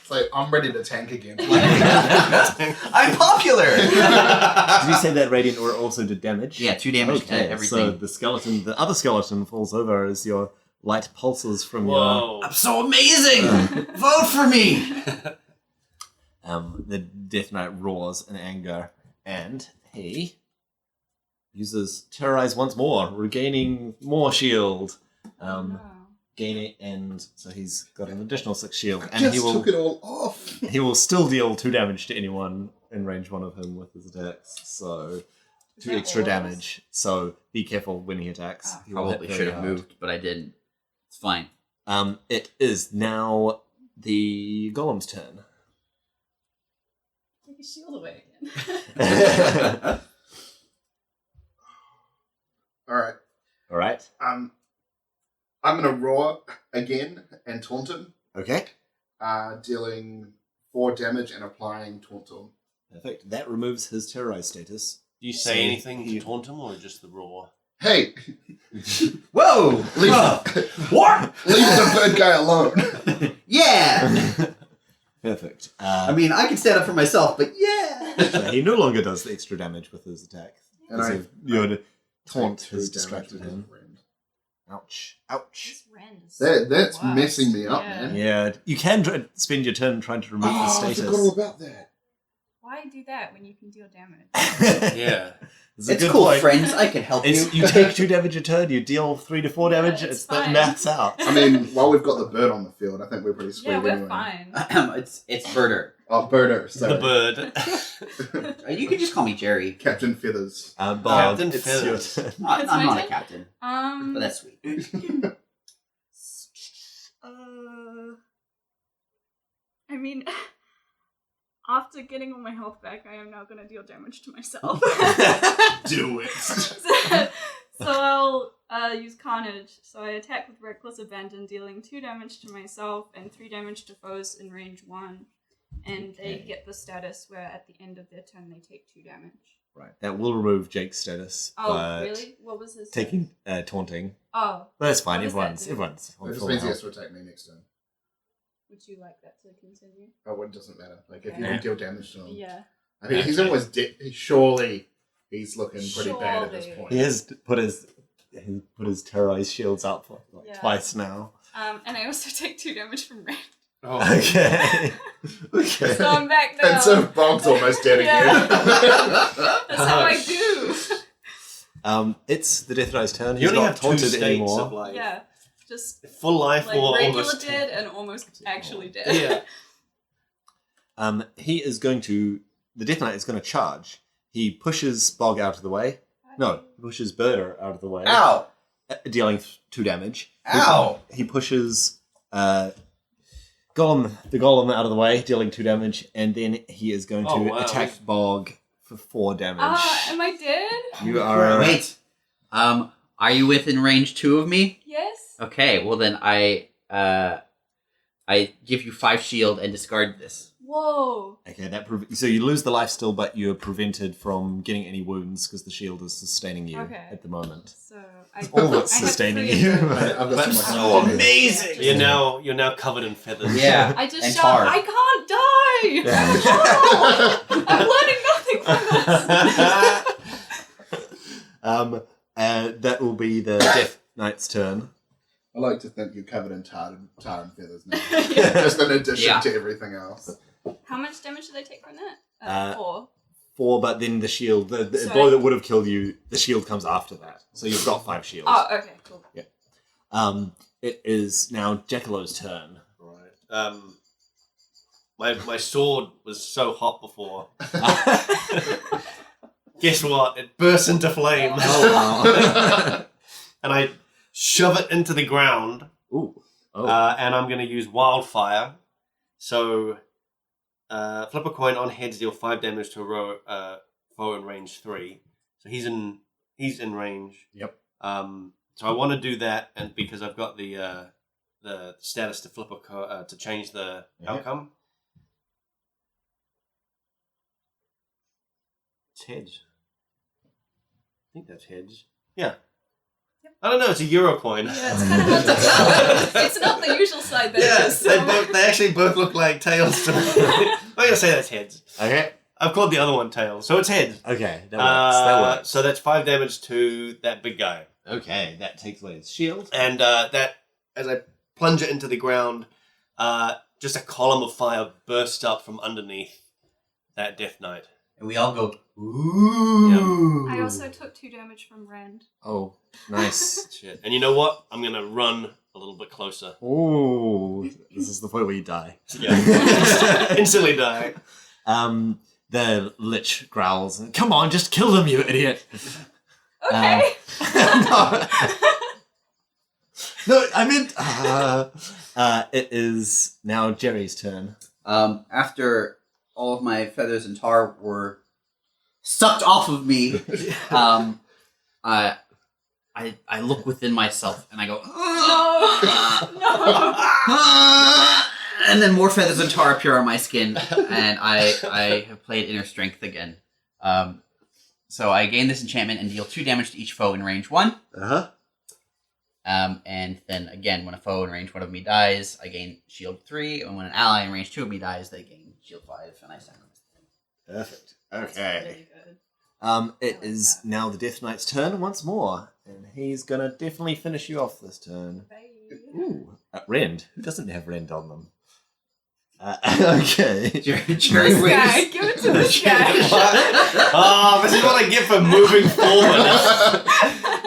It's like I'm ready to tank again. I'm popular! Did you say that radiant or also did damage? Yeah, 2 damage to Okay, everything. so the other skeleton falls over as your light pulses from your. Whoa. I'm so amazing! Vote for me! The Death Knight roars in anger, and he uses Terrorize once more, regaining more shield. Gaining, and so he's got an additional 6 shield, and Just he will took it all off. he will still deal 2 damage to anyone in range 1 of him with his attacks. So 2 that extra all? damage. So be careful when he attacks. He will hit Probably very should have hard. moved, but I didn't. It's fine. It is now the Golem's turn. Take his shield away again. All right. All right. I'm gonna roar again and taunt him, Okay. dealing 4 damage and applying taunt to him. Perfect. That removes his terrorize status. Do you say anything to taunt him or just the roar? Hey, Whoa! leave, What? leave the bird guy alone. Yeah! Perfect. I mean, I can stand up for myself, but yeah! So he no longer does the extra damage with his attack. And I Your taunt take 2 has damage distracted with his him. rend. Ouch. Ouch. This rend is That's worse. messing me up, Yeah. man. Yeah, you can spend your turn trying to remove the I status. forgot all about that. Why do that when you can deal damage? Yeah. It's a It's good cool, point. friends. I can help It's, you. you take 2 damage a turn, you deal 3 to 4 Yeah, damage, it's the fine. maths out. I mean, while we've got the bird on the field, I think we're pretty sweet Yeah, we're anyway. fine. it's Birder. Oh, birder, sorry. The bird. You can just call me Jerry. Captain Feathers. Bob, Captain it's Feathers. your turn. I'm It's my not a turn? captain, but that's sweet. I mean, after getting all my health back, I am now going to deal damage to myself. Do it. So I'll use Carnage. So I attack with Reckless Abandon, dealing 2 damage to myself and 3 damage to foes in range 1. And they Okay. get the status where at the end of their turn they take 2 damage. Right, that will remove Jake's status. Oh, but really? What was his Taking taunting. Oh, But that's fine, What does that everyone's do? everyone's on It just full means he health. has to attack me next turn. would you like that to continue? Oh, it doesn't matter. Like, if you Yeah. can deal damage to him. Yeah. I mean, he's Okay. almost dead. Surely he's looking pretty bad at this Surely. point. He has put his terrorized shields up for like Yeah. twice now. And I also take 2 damage from Red. Oh. Okay. Okay. So I'm back now. And so Bob's almost dead Yeah. again. That's how I do. It's the Death Knight's turn. You He's only not have 2 taunted states anymore. of life. Yeah. Just Full life like or regular almost dead and almost actually dead. Yeah. He is going to. The Death Knight is going to charge, he pushes Bog out of the way. No, he pushes Birder out of the way. Ow! Dealing 2 damage. Ow! He pushes the golem out of the way, dealing 2 damage, and then he is going to attack Bog for 4 damage. Am I dead? You are... Wait. Are you within range 2 of me? Yes. Okay, well then I give you 5 shield and discard this. Whoa. Okay, so you lose the life still, but you're prevented from getting any wounds because the shield is sustaining you at the moment. So All that's sustaining you. I've got That's so so much amazing. You're now covered in feathers. Yeah. I just and shout, tar. I can't die! I'm learning nothing from this! That will be the Death Knight's turn. I like to think you're covered in tar and feathers now. Just in addition to everything else. How much damage did I take from that? 4. 4, but then the shield, the So blow that would have killed you, the shield comes after that. So you've got 5 shields. Oh, okay, cool. Yeah. It is now Jackalow's turn. Right. My sword was so hot before. Guess what? It bursts into flame. Oh, And I shove it into the ground. Ooh. Oh. And I'm going to use wildfire. So, flip a coin on heads, deal 5 damage to a foe in range 3. So he's in range. Yep. So I want to do that, and because I've got the status to flip to change the outcome. It's heads. I think that's heads. Yeah. I don't know. It's a euro coin. Yeah, it's kind of hard to tell. It's not the usual side that Yeah, it is. So. they actually both look like tails to me. I'm going to say that's heads. Okay. I've called the other one tails, so it's heads. Okay, that works. That works. So that's 5 damage to that big guy. Okay, that takes away his shield. And that, as I plunge it into the ground, just a column of fire bursts up from underneath that Death Knight. And we all go, ooh. I also took 2 damage from Rand. Oh, nice. Shit. And you know what? I'm going to run a little bit closer. Ooh, this is the point where you die. Yeah. Instantly die. The Lich growls, "Come on, just kill them, you idiot!" Okay. No. No, I meant... it is now Jerry's turn. After all of my feathers and tar were sucked off of me, I look within myself and I go, No. and then more feathers and tar appear on my skin, and I have played Inner Strength again. So I gain this enchantment and deal 2 damage to each foe in range 1. Uh-huh. And then again, when a foe in range 1 of me dies, I gain shield 3, and when an ally in range 2 of me dies, they gain shield 5, and I sacrifice them. Perfect. That's Okay. really good. It is now the Death Knight's turn once more, and he's gonna definitely finish you off this turn. Bye. Ooh, Rend. Who doesn't have Rend on them? Okay. Jerry This guy, wins. give it to this guy. Oh, this is what I get for moving forward.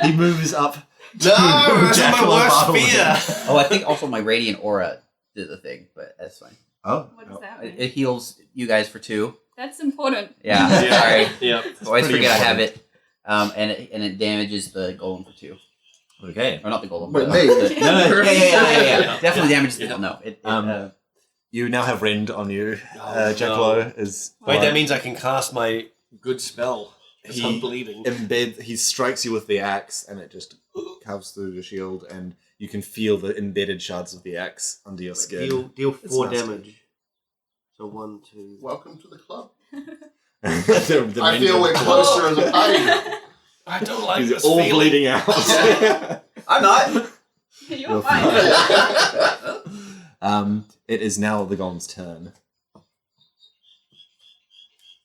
He moves up. No, that's my Jackal worst Bartley. fear. Oh, I think also my Radiant Aura did the thing, but that's fine. Oh. What does that It, mean? it heals you guys for 2. That's important. Yeah, Yeah. sorry. Yeah. Always pretty forget I have important. it. And it damages the golem for 2. Okay. Or not the golem. Wait, the- me? the- no, yeah. Yeah. Definitely damages the Yeah. golem. No, it You now have Rend on you. Oh, Jackalow is... Wait, that means I can cast my good spell. Because I'm bleeding. He strikes you with the axe, and it just carves through your shield, and you can feel the embedded shards of the axe under your skin. Deal It's 4 nasty. damage. So 1, 2. Welcome to the club. The I feel we're closer as a party. I don't like He's this all feeling. bleeding out. I'm not. You're You're fine. It is now the golem's turn.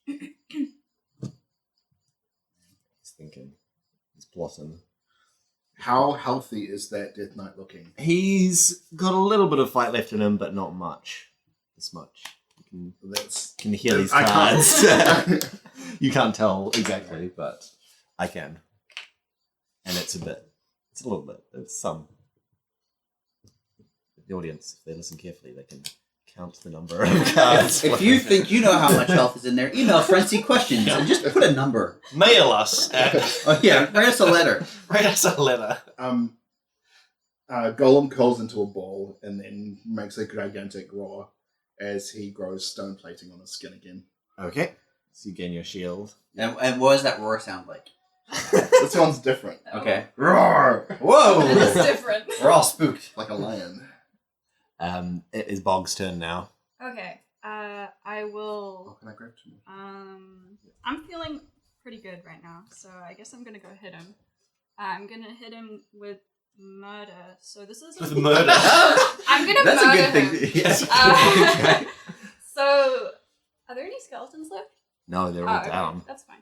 He's thinking. He's plotting. How healthy is that Death Knight looking? He's got a little bit of fight left in him, but not much. This much. You That's can hear these I cards. can't. You can't tell exactly, but I can. And it's a little bit. It's some. The audience, if they listen carefully, they can count the number of cards. If you think you know how much health is in there, email Frenzy questions and just put a number. Mail us at Oh yeah, write us a letter. write us a letter. Golem curls into a ball and then makes a gigantic roar as he grows stone plating on his skin again. Okay, so you gain your shield. And what does that roar sound like? This one's different. Okay. Roar! Whoa! It's different. We're all spooked. Like a lion. It is Bog's turn now. Okay. I will. Oh, can I grab two? I'm feeling pretty good right now, so I guess I'm gonna go hit him. I'm gonna hit him with murder. So this is With murder. I'm gonna That's murder a good him. thing. Yes. So, are there any skeletons left? No, they're all Okay, down. that's fine.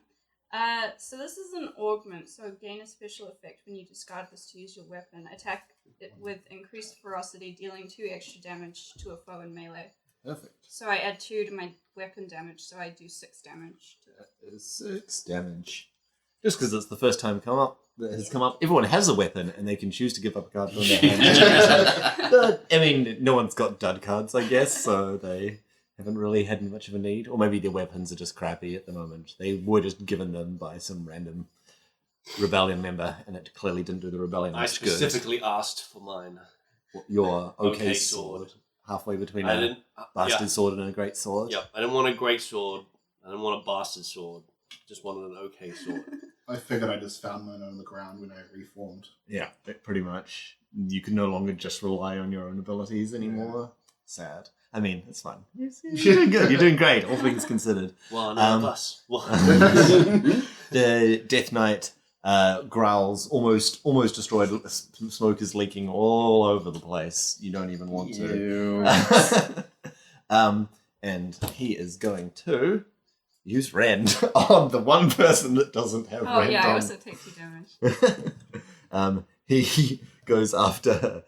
So this is an augment, so gain a special effect when you discard this to use your weapon. Attack it with increased ferocity, dealing 2 extra damage to a foe in melee. Perfect. So I add 2 to my weapon damage, so I do 6 damage. That is 6 damage. Just because it's the first time that has come up. Everyone has a weapon and they can choose to give up a card from their hand. But, I mean, no one's got dud cards, I guess, so they haven't really had much of a need. Or maybe their weapons are just crappy at the moment. They were just given them by some random rebellion member, and it clearly didn't do the rebellion I much good. specifically asked for mine. Your Okay sword. Halfway between I a didn't. bastard sword and a great sword. Yep. I didn't want a great sword. I didn't want a bastard sword. Just wanted an okay sword. I figured I just found mine on the ground when I reformed. Yeah, pretty much. You can no longer just rely on your own abilities anymore. Sad. I mean, it's fine. You're doing good. You're doing great, all things considered. One of us. The Death Knight growls, almost destroyed. Smoke is leaking all over the place. You don't even want to. And he is going to use Rend on the one person that doesn't have Oh Rend yeah, I on. also take 2 damage. He goes after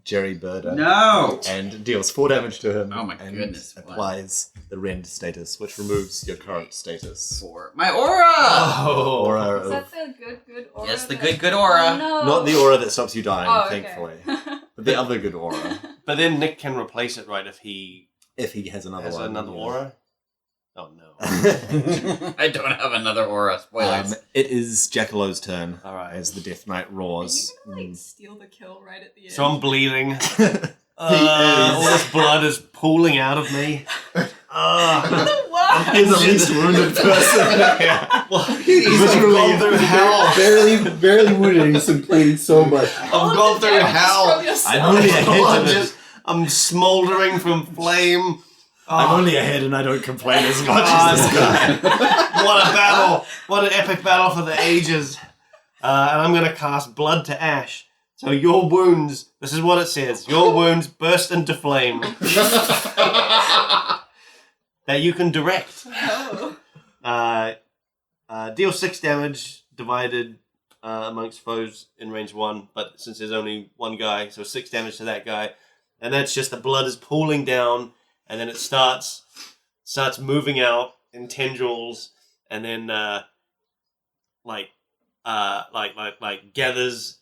Jerry Birder. No! And deals 4 damage to him. Oh my and goodness. applies the Rend status, which removes your current status. For my aura! Oh. Aura Is of, that the good aura? Yes, the that- good aura. Oh, no. not the aura that stops you dying, Oh, okay. thankfully. But the other good aura. But then Nick can replace it, right? If he If he has another has one. another yeah. aura. Oh no. I don't have another aura. Spoilers. It is Jackalo's turn All right. as the Death Knight Are roars. you gonna steal the kill right at the end? So I'm bleeding. is. All this blood is pooling out of me. What? He's the least wounded person. Yeah. Well, I've gone through hell. barely wounded. He's complaining so much. I've gone through hell. I'm only ahead of it. I'm smouldering from flame. I'm only ahead and I don't complain as much as this guy. What a battle! What an epic battle for the ages. And I'm going to cast Blood to Ash. So your wounds, this is what it says, your wounds burst into flame. That you can direct. Oh. Deal 6 damage divided amongst foes in range 1, but since there's only one guy, so 6 damage to that guy. And that's just the blood is pooling down, and then it starts moving out in tendrils, and then gathers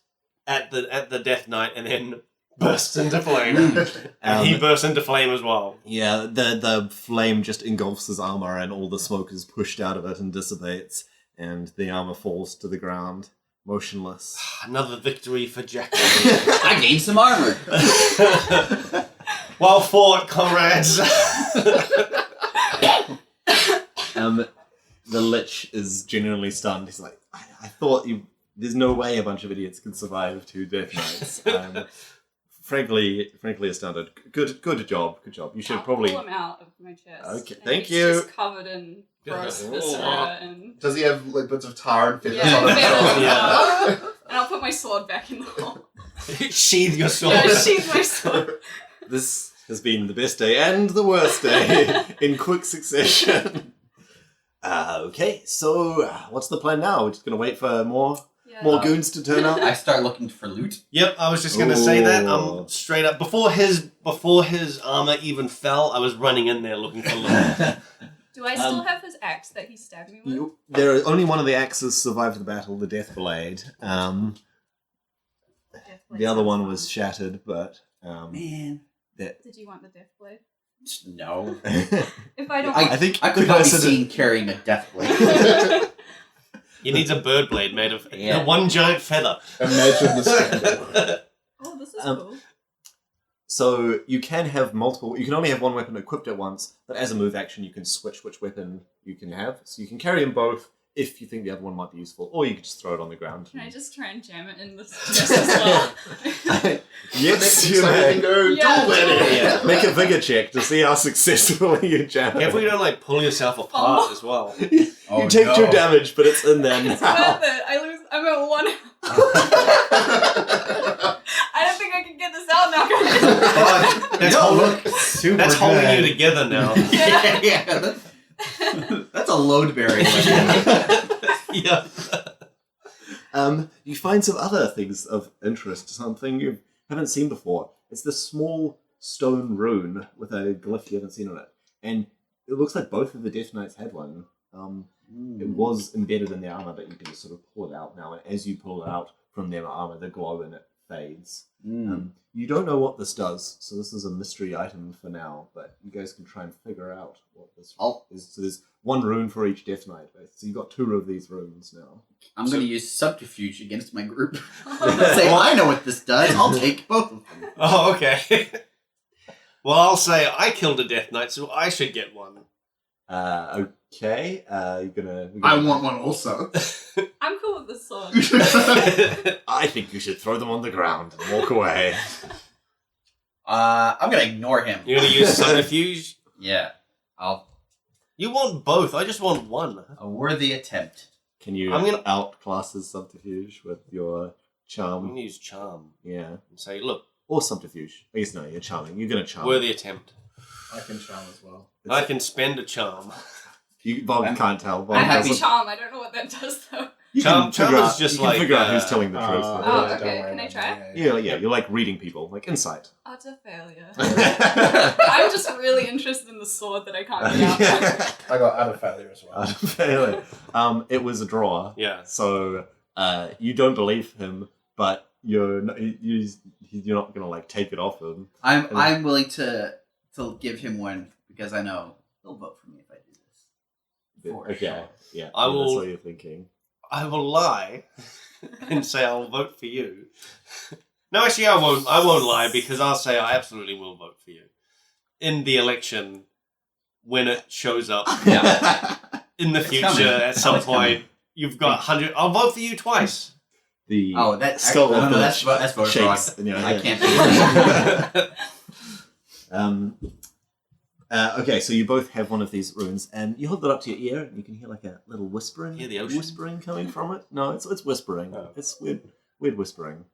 at the Death Knight, and then bursts into flame. And he bursts into flame as well. Yeah, the flame just engulfs his armor and all the smoke is pushed out of it and dissipates, and the armor falls to the ground, motionless. Another victory for Jack. I gained some armor. Well fought, comrades. The Lich is genuinely stunned. He's like, I thought there's no way a bunch of idiots can survive 2 Death Knights. I'm frankly astounded. Good job. You should I'll probably... pull him out of my chest. Okay, and thank he's you. Just covered in gross viscera and Does he have like bits of tar and feathers yeah, on him? feathers. Yeah. And I'll put my sword back in the hole. Sheathe your sword. Yeah, sheath my sword. This has been the best day and the worst day in quick succession. Okay, so what's the plan now? We're just going to wait for more goons to turn up? I start looking for loot. Yep, I was just gonna say that. Ooh. I'm straight up before his armor even fell. I was running in there looking for loot. Do I still have his axe that he stabbed me with? There are only one of the axes survived the battle, the Death Blade. The other one was shattered, but Man. Did you want the death blade? No. If I don't, I think I could not be seen carrying a death blade. He needs a bird blade made of Yeah. one giant feather. Imagine the scandal. oh, this is cool. So you can have multiple. You can only have one weapon equipped at once, but as a move action, you can switch which weapon you can have. So you can carry them both if you think the other one might be useful, or you can just throw it on the ground. Can I just try and jam it in this chest as well? Yes, you So we may. can go Yeah, dual wedding. Yeah. Make a vigor check to see how successfully you jam If it. we don't like pull yourself apart as well. Oh, You take no. 2 damage, but it's in there It's now. worth it. I'm at 1. I don't think I can get this out now. That's You holding, look super that's holding good. you together now. Yeah, that's a load bearing. Yeah. You find some other things of interest, something you haven't seen before. It's this small stone rune with a glyph you haven't seen on it. And it looks like both of the Death Knights had one. It was embedded in their armor, but you can just sort of pull it out now. And as you pull it out from their armor, the glow in it fades. You don't know what this does, so this is a mystery item for now, but you guys can try and figure out what this is. So there's 1 rune for each Death Knight, so you've got 2 of these runes now. I'm going to use subterfuge against my group. Say, well, I know what this does. I'll take both of them. Oh, okay. Well, I'll say I killed a Death Knight, so I should get one. Okay, you're gonna... I want one also. I'm cool with this sword. I think you should throw them on the ground and walk away. I'm going to ignore him. You're going to use subterfuge? Yeah. You want both. I just want one. A worthy attempt. Can you I'm gonna- outclass his subterfuge with your I'm charm? going to use charm Yeah. and say, look, Or subterfuge. I guess no, you're charming. You're gonna charm. worthy attempt. I can charm as well. I can spend a charm. Bob I'm- can't tell. Bob I have doesn't- charm. I don't know what that does though. You Charm figure is out- just you can like, figure out who's uh, telling the truth. Oh, don't okay. worry Can I about try? it. Yeah, you're like reading people, like insight. Utter failure. I'm just really interested in the sword that I can't get out. I got utter failure as well. Failure. It was a draw. Yeah. So you don't believe him, but you're not gonna like take it off him. I'm willing to give him one because I know he'll vote for me if I do this. For Okay. sure. Yeah. I That's will- what you're thinking. I will lie and say I'll vote for you. No, actually, I won't. I won't lie because I'll say I absolutely will vote for you in the election when it shows up Yeah. in the It's future coming. at some It's point. coming. You've got 100. I'll vote for you twice. The Oh, that skull no, of no, the that's voter fraud. shakes in your I head. can't do it. Okay, so you both have one of these runes, and you hold it up to your ear, and you can hear like a little whispering. Hear the ocean? Whispering coming from it. No, it's whispering. Oh. It's weird whispering.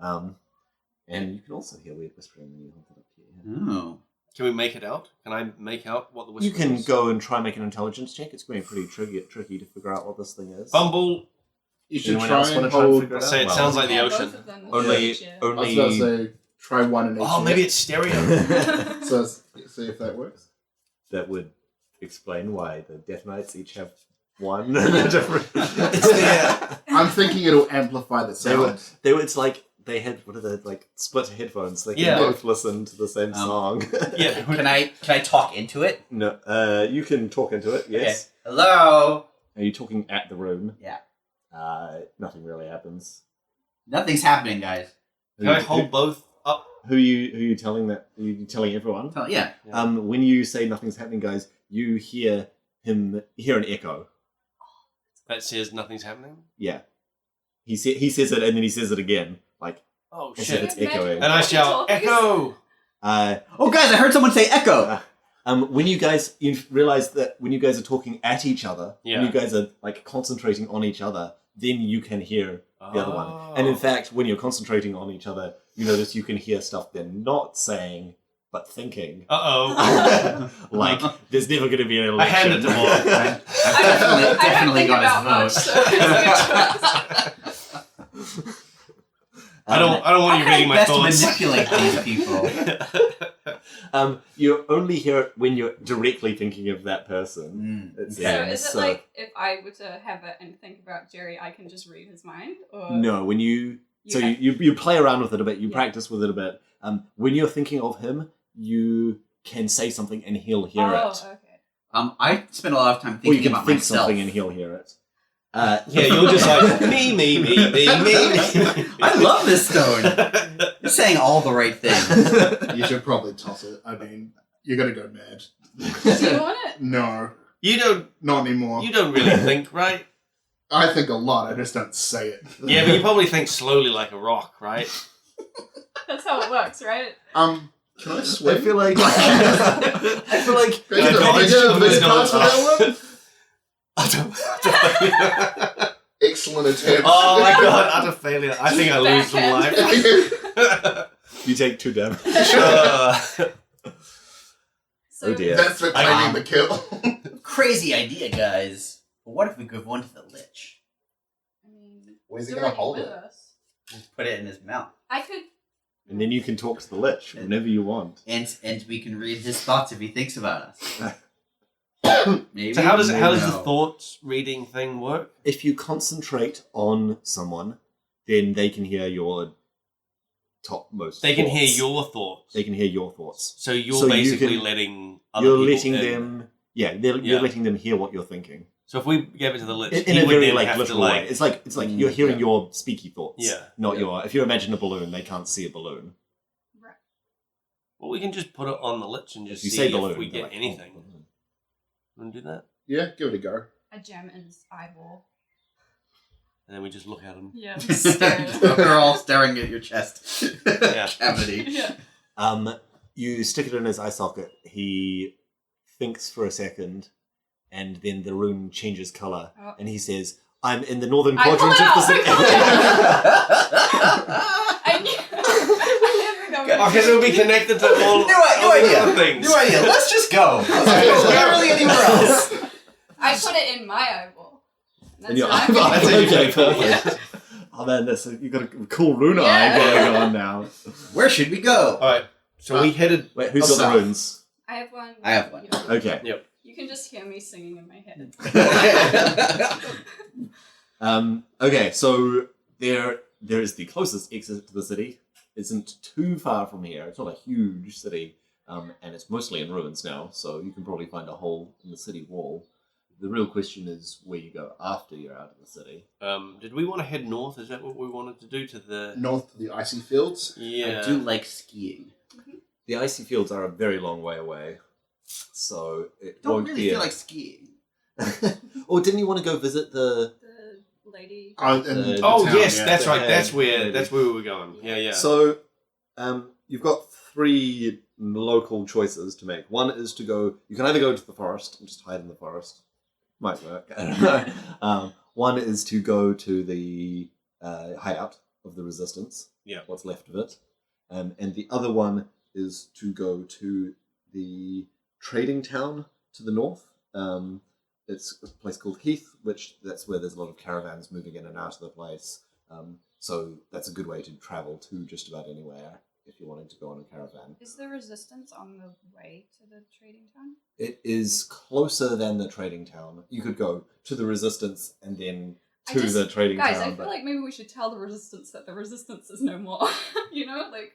And you can also hear weird whispering when you hold it up to your ear. Oh. Can we make it out? Can I make out what the whisper You can is? go and try and make an intelligence check. It's going to be pretty tricky to figure out what this thing is. Bumble. You should Anyone try else and wanna try and hold. figure it Say it Well, sounds like the Yeah, ocean. both of them. Only, Yeah. I was about to only. say try one in each. Oh, ear. maybe it's stereo. So see if that works. That would explain why the Death Knights each have one. different. I'm thinking it'll amplify the sound. They were. It's like they had what are they like split headphones. They can Yeah. both listen to the same Um, song. Yeah. Can I talk into it? No, you can talk into it. Yes. Okay. Hello. Are you talking at the room? Yeah. Nothing really happens. Nothing's happening, guys. Can I hold both up? Who are you telling that? Are you telling everyone? Yeah. When you say nothing's happening, guys, you hear an echo. That says nothing's happening? Yeah. He says it and then he says it again. Like Oh, as if shit. it's echoing. And I shout, Echo! Oh, guys, I heard someone say echo. When you realize that when you guys are talking at each other, Yeah. when you guys are like concentrating on each other, then you can hear the other one. And in Oh. fact, when you're concentrating on each other, you notice you can hear stuff they're not saying but thinking. Uh-oh. Like there's never going to be an I election. hand it to Morg. I've definitely think about got much, his so vote. it's a good choice. I don't want you How reading can I my best thoughts. manipulate these people? You only hear it when you're directly thinking of that person. Mm. It So Yeah. is it seems. like if I were to have it and think about Jerry, I can just read his mind? Or No, when you have- you play around with it a bit, you Yeah. practice with it a bit. When you're thinking of him, you can say something and he'll hear it. Okay. I spend a lot of time Or you thinking can about think myself. something and he'll hear it. Yeah, you're just like, me. I love this stone. You're saying all the right things. You should probably toss it. I mean, you're gonna go mad. Do you want it? No, You don't not anymore. really think, right? I think a lot. I just don't say it. Yeah, but you probably think slowly like a rock, right? That's how it works, right? Can I swim? I feel like I feel like Can I Yeah, get a it's bigger not- card for that one? Oh Excellent attempt. my god, utter failure. I think I lose some life. you take 2 damage. So Oh dear. That's for claiming the kill. Crazy idea, guys. But what if we give one to the Lich? I mean, Where's he it's gonna already hold with it? us. Just put it in his mouth. I could. And then you can talk to the Lich whenever you want. And we can read his thoughts if he thinks about us. Maybe. So how does the No. thoughts reading thing work? If you concentrate on someone, then they can hear your topmost They can thoughts. hear your thoughts. They can hear your thoughts. So you're So you basically can- letting other You're people letting in. them... Yeah, Yeah. you're letting them hear what you're thinking. So if we gave it to the Lich, In he a would very then like have to literal way. It's like you're hearing your speaky thoughts. Yeah. Not Yeah. your... If you imagine a balloon, they can't see a balloon. Right. Well, we can just put it on the Lich and just If you see say if balloon, we they're get like, anything. "Oh, balloon." Want to do that? Yeah, give it a go. A gem in his eyeball. And then we just look at him. Yeah, I'm scared. They're all staring at your chest Yeah. cavity. Yeah. You stick it in his eye socket. He thinks for a second, and then the rune changes color, Oh. and he says, "I'm in the northern I pull quadrant it of the out, city." I knew. I never know. Oh, because it will be connected to all, New all the idea. other things. New idea. Let's just go. Let's go. Literally anywhere else. I put it in my eyeball. That's In your what eyeball. I'm That's Okay, really cool. perfect. Oh man, you got a cool rune eye Yeah. going on now. Where should we go? Alright, so we headed. Wait, who's got South. the runes? I have one. I have one. Okay. You can just hear me singing in my head. Okay, so there is the closest exit to the city. Isn't too far from here. It's not a huge city, and it's mostly in ruins now. So you can probably find a hole in the city wall. The real question is where you go after you're out of the city. Did we want to head north? Is that what we wanted to do to the? North to the icy fields. Yeah. I do like skiing. The icy fields are a very long way away, so it Don't won't really be. feel like skiing. Or didn't you want to go visit the? The lady. In The- the Oh town, yes, yeah. that's right. Yeah, That's where maybe. we were going. Yeah, yeah. So, you've got 3 local choices to make. One is to go. You can either go to the forest and just hide in the forest. Might work. I don't know. One is to go to the hideout of the resistance. Yeah. What's left of it. And the other one is to go to the trading town to the north. It's a place called Heath, that's where there's a lot of caravans moving in and out of the place. So that's a good way to travel to just about anywhere if you're wanting to go on a caravan. Is the resistance on the way to the trading town? It is closer than the trading town. You could go to the resistance and then to the trading Guys, town. I feel like maybe we should tell the resistance that the resistance is no more. You know, like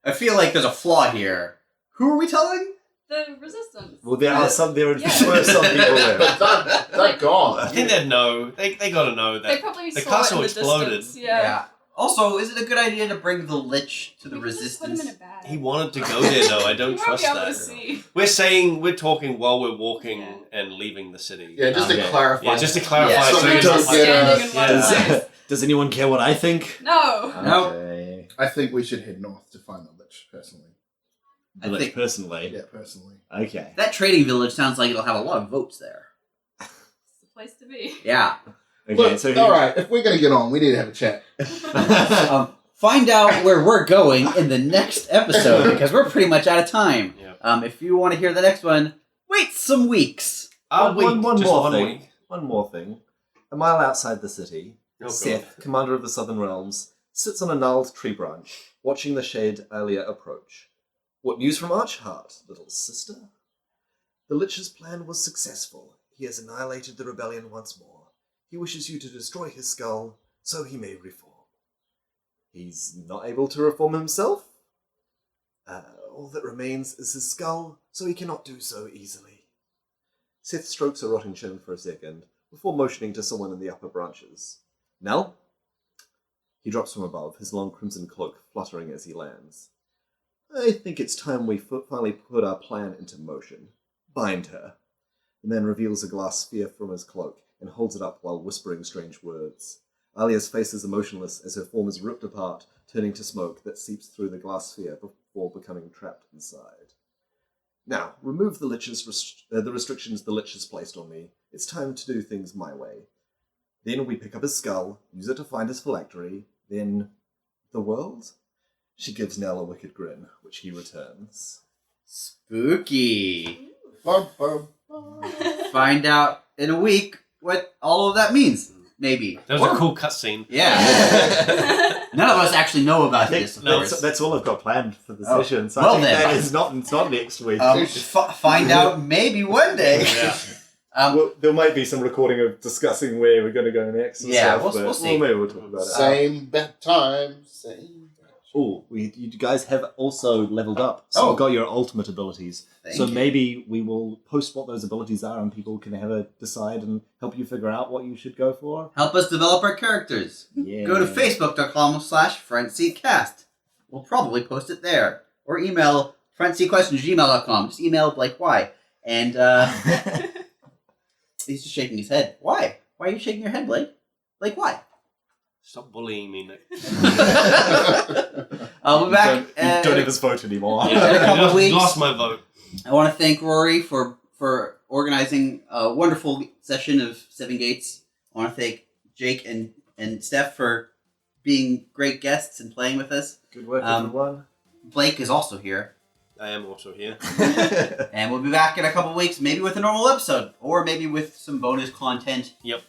I feel like there's a flaw here. Who are we telling? the resistance. well, there are some. There Yeah. were some people there. But they're gone. I think they'd know. They got to know They that. probably the saw castle it in the exploded. distance. Yeah. Also, is it a good idea to bring the Lich to the We can just put him resistance? in a bag. He wanted to go there though. I don't You won't trust be able that. to see. We're talking while we're walking Yeah. and leaving the city. Yeah, just to Okay. clarify. Yeah, just to clarify. Yeah, so so you we don't don't like- get Standing in one Yeah. place. Does anyone care what I think? No. No. Okay. I think we should head north to find the Lich, personally. I Like, think- personally. Yeah, personally. Okay. That trading village sounds like it'll have a lot of votes there. It's the place to be. Yeah. Okay. Look, So all right, if we're going to get on, we need to have a chat. Find out where we're going in the next episode because we're pretty much out of time. Yeah. If you want to hear the next one, wait some weeks. One more one thing. week. One more thing. A mile outside the city, Oh, God. Seth, commander of the Southern Realms, sits on a gnarled tree branch, watching the shade Alia approach. What news from Archheart, little sister? The Lich's plan was successful. He has annihilated the rebellion once more. He wishes you to destroy his skull, so he may reform. He's not able to reform himself? All that remains is his skull, so he cannot do so easily. Sith strokes a rotting chin for a second, before motioning to someone in the upper branches. Nell? He drops from above, his long crimson cloak fluttering as he lands. I think it's time we finally put our plan into motion. Bind her. The man reveals a glass sphere from his cloak and holds it up while whispering strange words. Alia's face is emotionless as her form is ripped apart, turning to smoke that seeps through the glass sphere before becoming trapped inside. Now, remove the restrictions the Lich has placed on me. It's time to do things my way. Then we pick up his skull, use it to find his phylactery, then... the world? She gives Nell a wicked grin, which he returns. Spooky. Bum, bum, bum. Find out in a week what all of that means. Maybe. That was a cool cutscene. Yeah. None of us actually know about this, of course. That's all I've got planned for the Oh. session, so Well I think then. that is it's not next week. Find out maybe one day. Yeah. Well, there might be some recording of discussing where we're going to go next. And Yeah, stuff, we'll but see. Maybe we'll talk about it. Same bedtime, same. Oh, you guys have also leveled up, so you've got your ultimate abilities. Thank so you. maybe we will post what those abilities are, and people can have a decide and help you figure out what you should go for. Help us develop our characters. Yeah. Go to facebook.com/frontseatcast. We'll probably post it there. Or email frontseatquestions@gmail.com. Just email Blake Y. And he's just shaking his head. Why? Why are you shaking your head, Blake? Blake, why? Stop bullying me, Nick. I'll be back. You don't have his vote anymore. In a couple of weeks. Lost my vote. I want to thank Rory for organizing a wonderful session of Seven Gates. I want to thank Jake and Steph for being great guests and playing with us. Good work, everyone. Blake is also here. I am also here. And we'll be back in a couple of weeks, maybe with a normal episode, or maybe with some bonus content. Yep.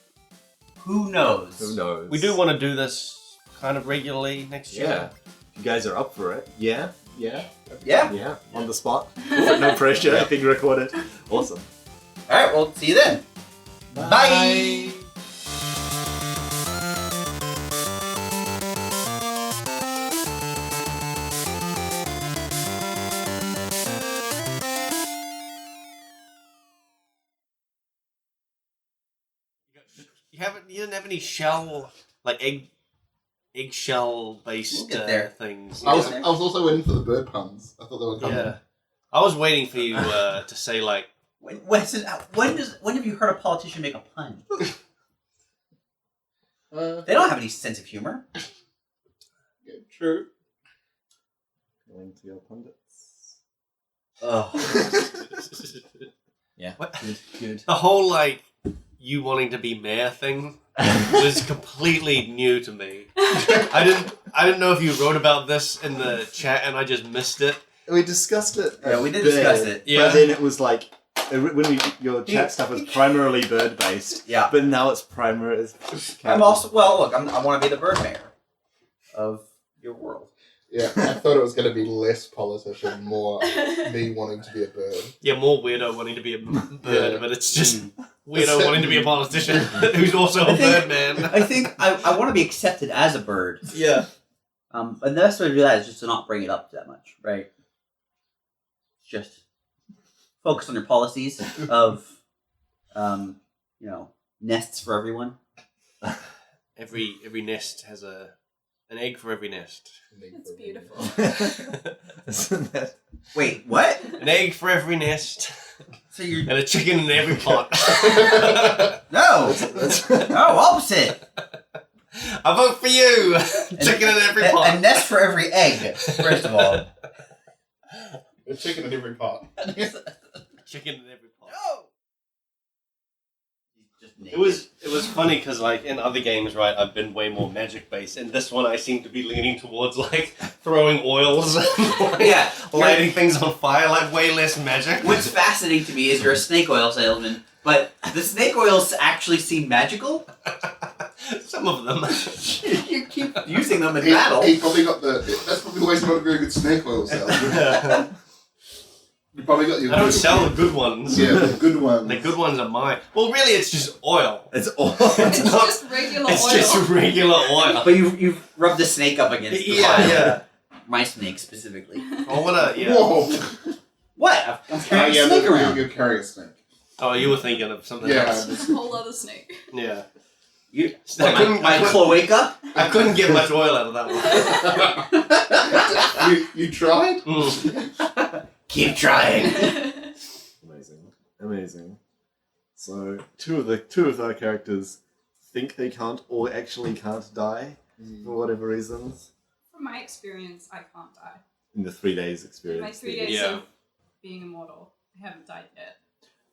Who knows? Who knows? We do want to do this kind of regularly next year. Yeah. If you guys are up for it. Yeah. Yeah? On the spot. No pressure. Being recorded. Awesome. Alright, well, see you then. Bye. You didn't have any shell, like eggshell based We'll get there. things. I was also waiting for the bird puns. I thought they were coming. Yeah. I was waiting for you to say like. When have you heard a politician make a pun? They don't have any sense of humor. Yeah, true. Going to your pundits. Oh. Yeah. What? Good. The whole like you wanting to be mayor thing was completely new to me. I didn't know if you wrote about this in the chat and I just missed it. We discussed it. Yeah, we did discuss it. Yeah. But then it was like, your chat stuff was primarily bird based. Yeah. But now it's primarily. I'm also, well, look, I want to be the bird mayor of your world. Yeah, I thought it was going to be less politician, more me wanting to be a bird. Yeah, more weirdo wanting to be a bird, Yeah. but it's just weirdo wanting to be a politician who's also a bird man. I think I want to be accepted as a bird. Yeah. And the best way to do that is just to not bring it up that much, right? Just focus on your policies of, nests for everyone. Every nest has an egg for every nest. That's beautiful. Isn't that? Wait, what? An egg for every nest. So you're And a chicken in every pot. no, opposite. I vote for you. Chicken in every pot. A nest for every egg. First of all. A chicken in every pot. Chicken in every pot. No. It was funny because like in other games, right, I've been way more magic based. In this one, I seem to be leaning towards like throwing oils, Yeah. lighting things on fire, like way less magic. What's fascinating to me is you're a snake oil salesman, but the snake oils actually seem magical. Some of them. You keep using them in He battle. probably got that's probably why he's not a very good snake oil salesman. You probably got your I don't sell the good ones. Yeah, the good ones. The good ones are mine. Well, really, it's just oil. It's all. It's It's not. just regular It's oil. just regular oil. But you've rubbed the snake up against the Yeah, fire. yeah. my snake specifically. Oh, what a yeah. Whoa! What? I'm carrying a snake around. You're carrying a snake. Oh, you were thinking of something Yeah. else. It's a whole other snake. Yeah. You, I my cloaca? I couldn't get much oil out of that one. You tried? Keep trying. Amazing. So two of our characters think they can't or actually can't die for whatever reasons. From my experience, I can't die. In the 3 days In experience. my 3 days Yeah. of being immortal, I haven't died yet.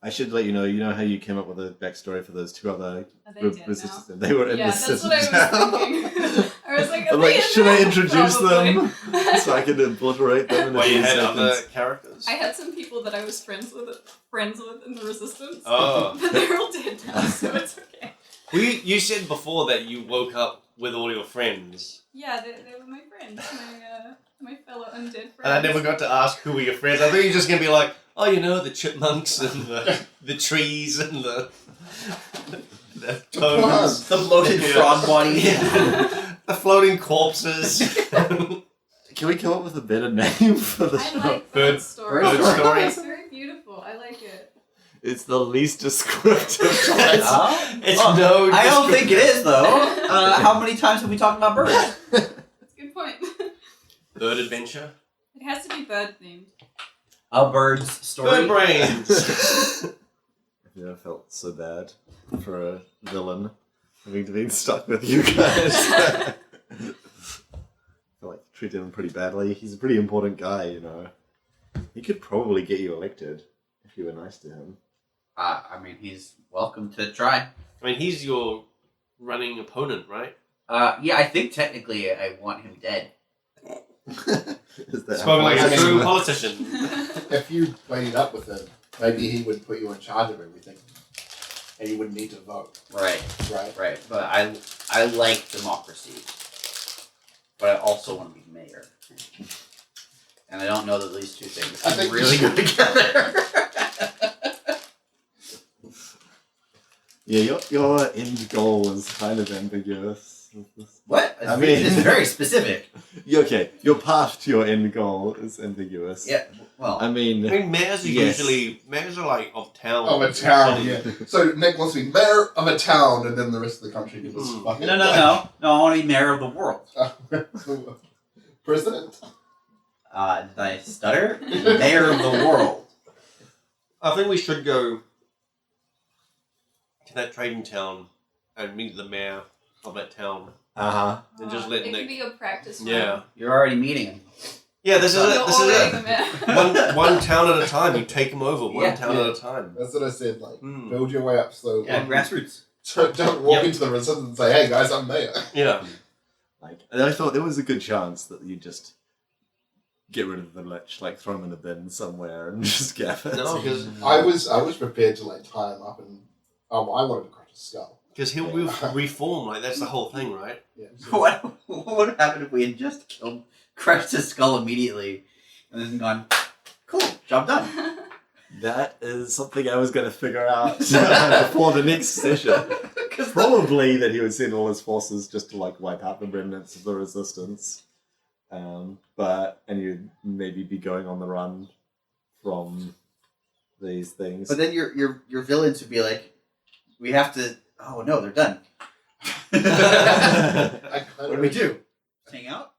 I should let you know how you came up with a backstory for those two other Are they dead now? resistance. They were in Yeah, the that's what citadel. I was thinking. I was like, I'm like, should I introduce them Probably. so I can obliterate them in a Well, you few had seconds? other characters. I had some people that I was friends with in the resistance. Oh. But they're all dead now, so it's okay. You said before that you woke up with all your friends. Yeah, they were my friends, my fellow undead friends. And I never got to ask who were your friends. I thought you were just going to be like, oh, you know, the chipmunks and the trees and the toads. plants. The bloated Yeah. frog body. The floating corpses. Can we come up with a better name for the I show? like Bird- that story. bird story. It's very beautiful. I like it. It's the least descriptive. It's Oh, no I don't think it description. is, though. How many times have we talked about birds? That's a good point. Bird adventure. It has to be bird themed. A bird's story. Bird brains. I've never felt so bad for a villain having to be stuck with you guys. I feel like you treated him pretty badly. He's a pretty important guy, you know. He could probably get you elected if you were nice to him. I mean, he's welcome to try. I mean, he's your running opponent, right? Yeah, I think technically I want him dead. Is that Spoken like I a mean- true politician. If you played up with him, maybe he would put you in charge of everything, and you wouldn't need to vote, Right, right? right. But I like democracy. But I also want to be mayor. And I don't know that these two things I can think really you go together. Yeah, your end goal is kind of ambiguous. What? I mean- It's very specific. Okay, your path to your end goal is ambiguous. Yeah, well, I mean, I mean, mayors are Yes. mayors are like of town. Of a town, yeah. So Nick wants to be mayor of a town, and then the rest of the country can just fuck it. no. I want to be mayor of the world. President. Did I stutter? Mayor of the world. I think we should go to that trading town and meet the mayor of that town and just let it Nick. could be a practice run. Yeah, You're already meeting him. yeah. This is You're it. This is already it. the mayor. One town at a time. You take them over one Yeah. town Yeah. at a time. That's what I said. Like, Hmm. build your way up slowly. Yeah, grassroots. Don't walk Yep. into the resistance and say, "Hey guys, I'm mayor." Yeah. and I thought there was a good chance that you just get rid of the Lich, like throw him in a bin somewhere and just gaff it. No, because I was prepared to like tie him up and I wanted to crush his skull. he'll reform. Like that's the whole thing, right? Yeah. What would happen if we had just killed, crushed his skull immediately, and then gone, cool, job done. That is something I was going to figure out before the next session. Probably that he would send all his forces just to like wipe out the remnants of the resistance. And you'd maybe be going on the run from these things. But then your villains would be like, we have to. Oh no, they're done. I What do we do? Hang out?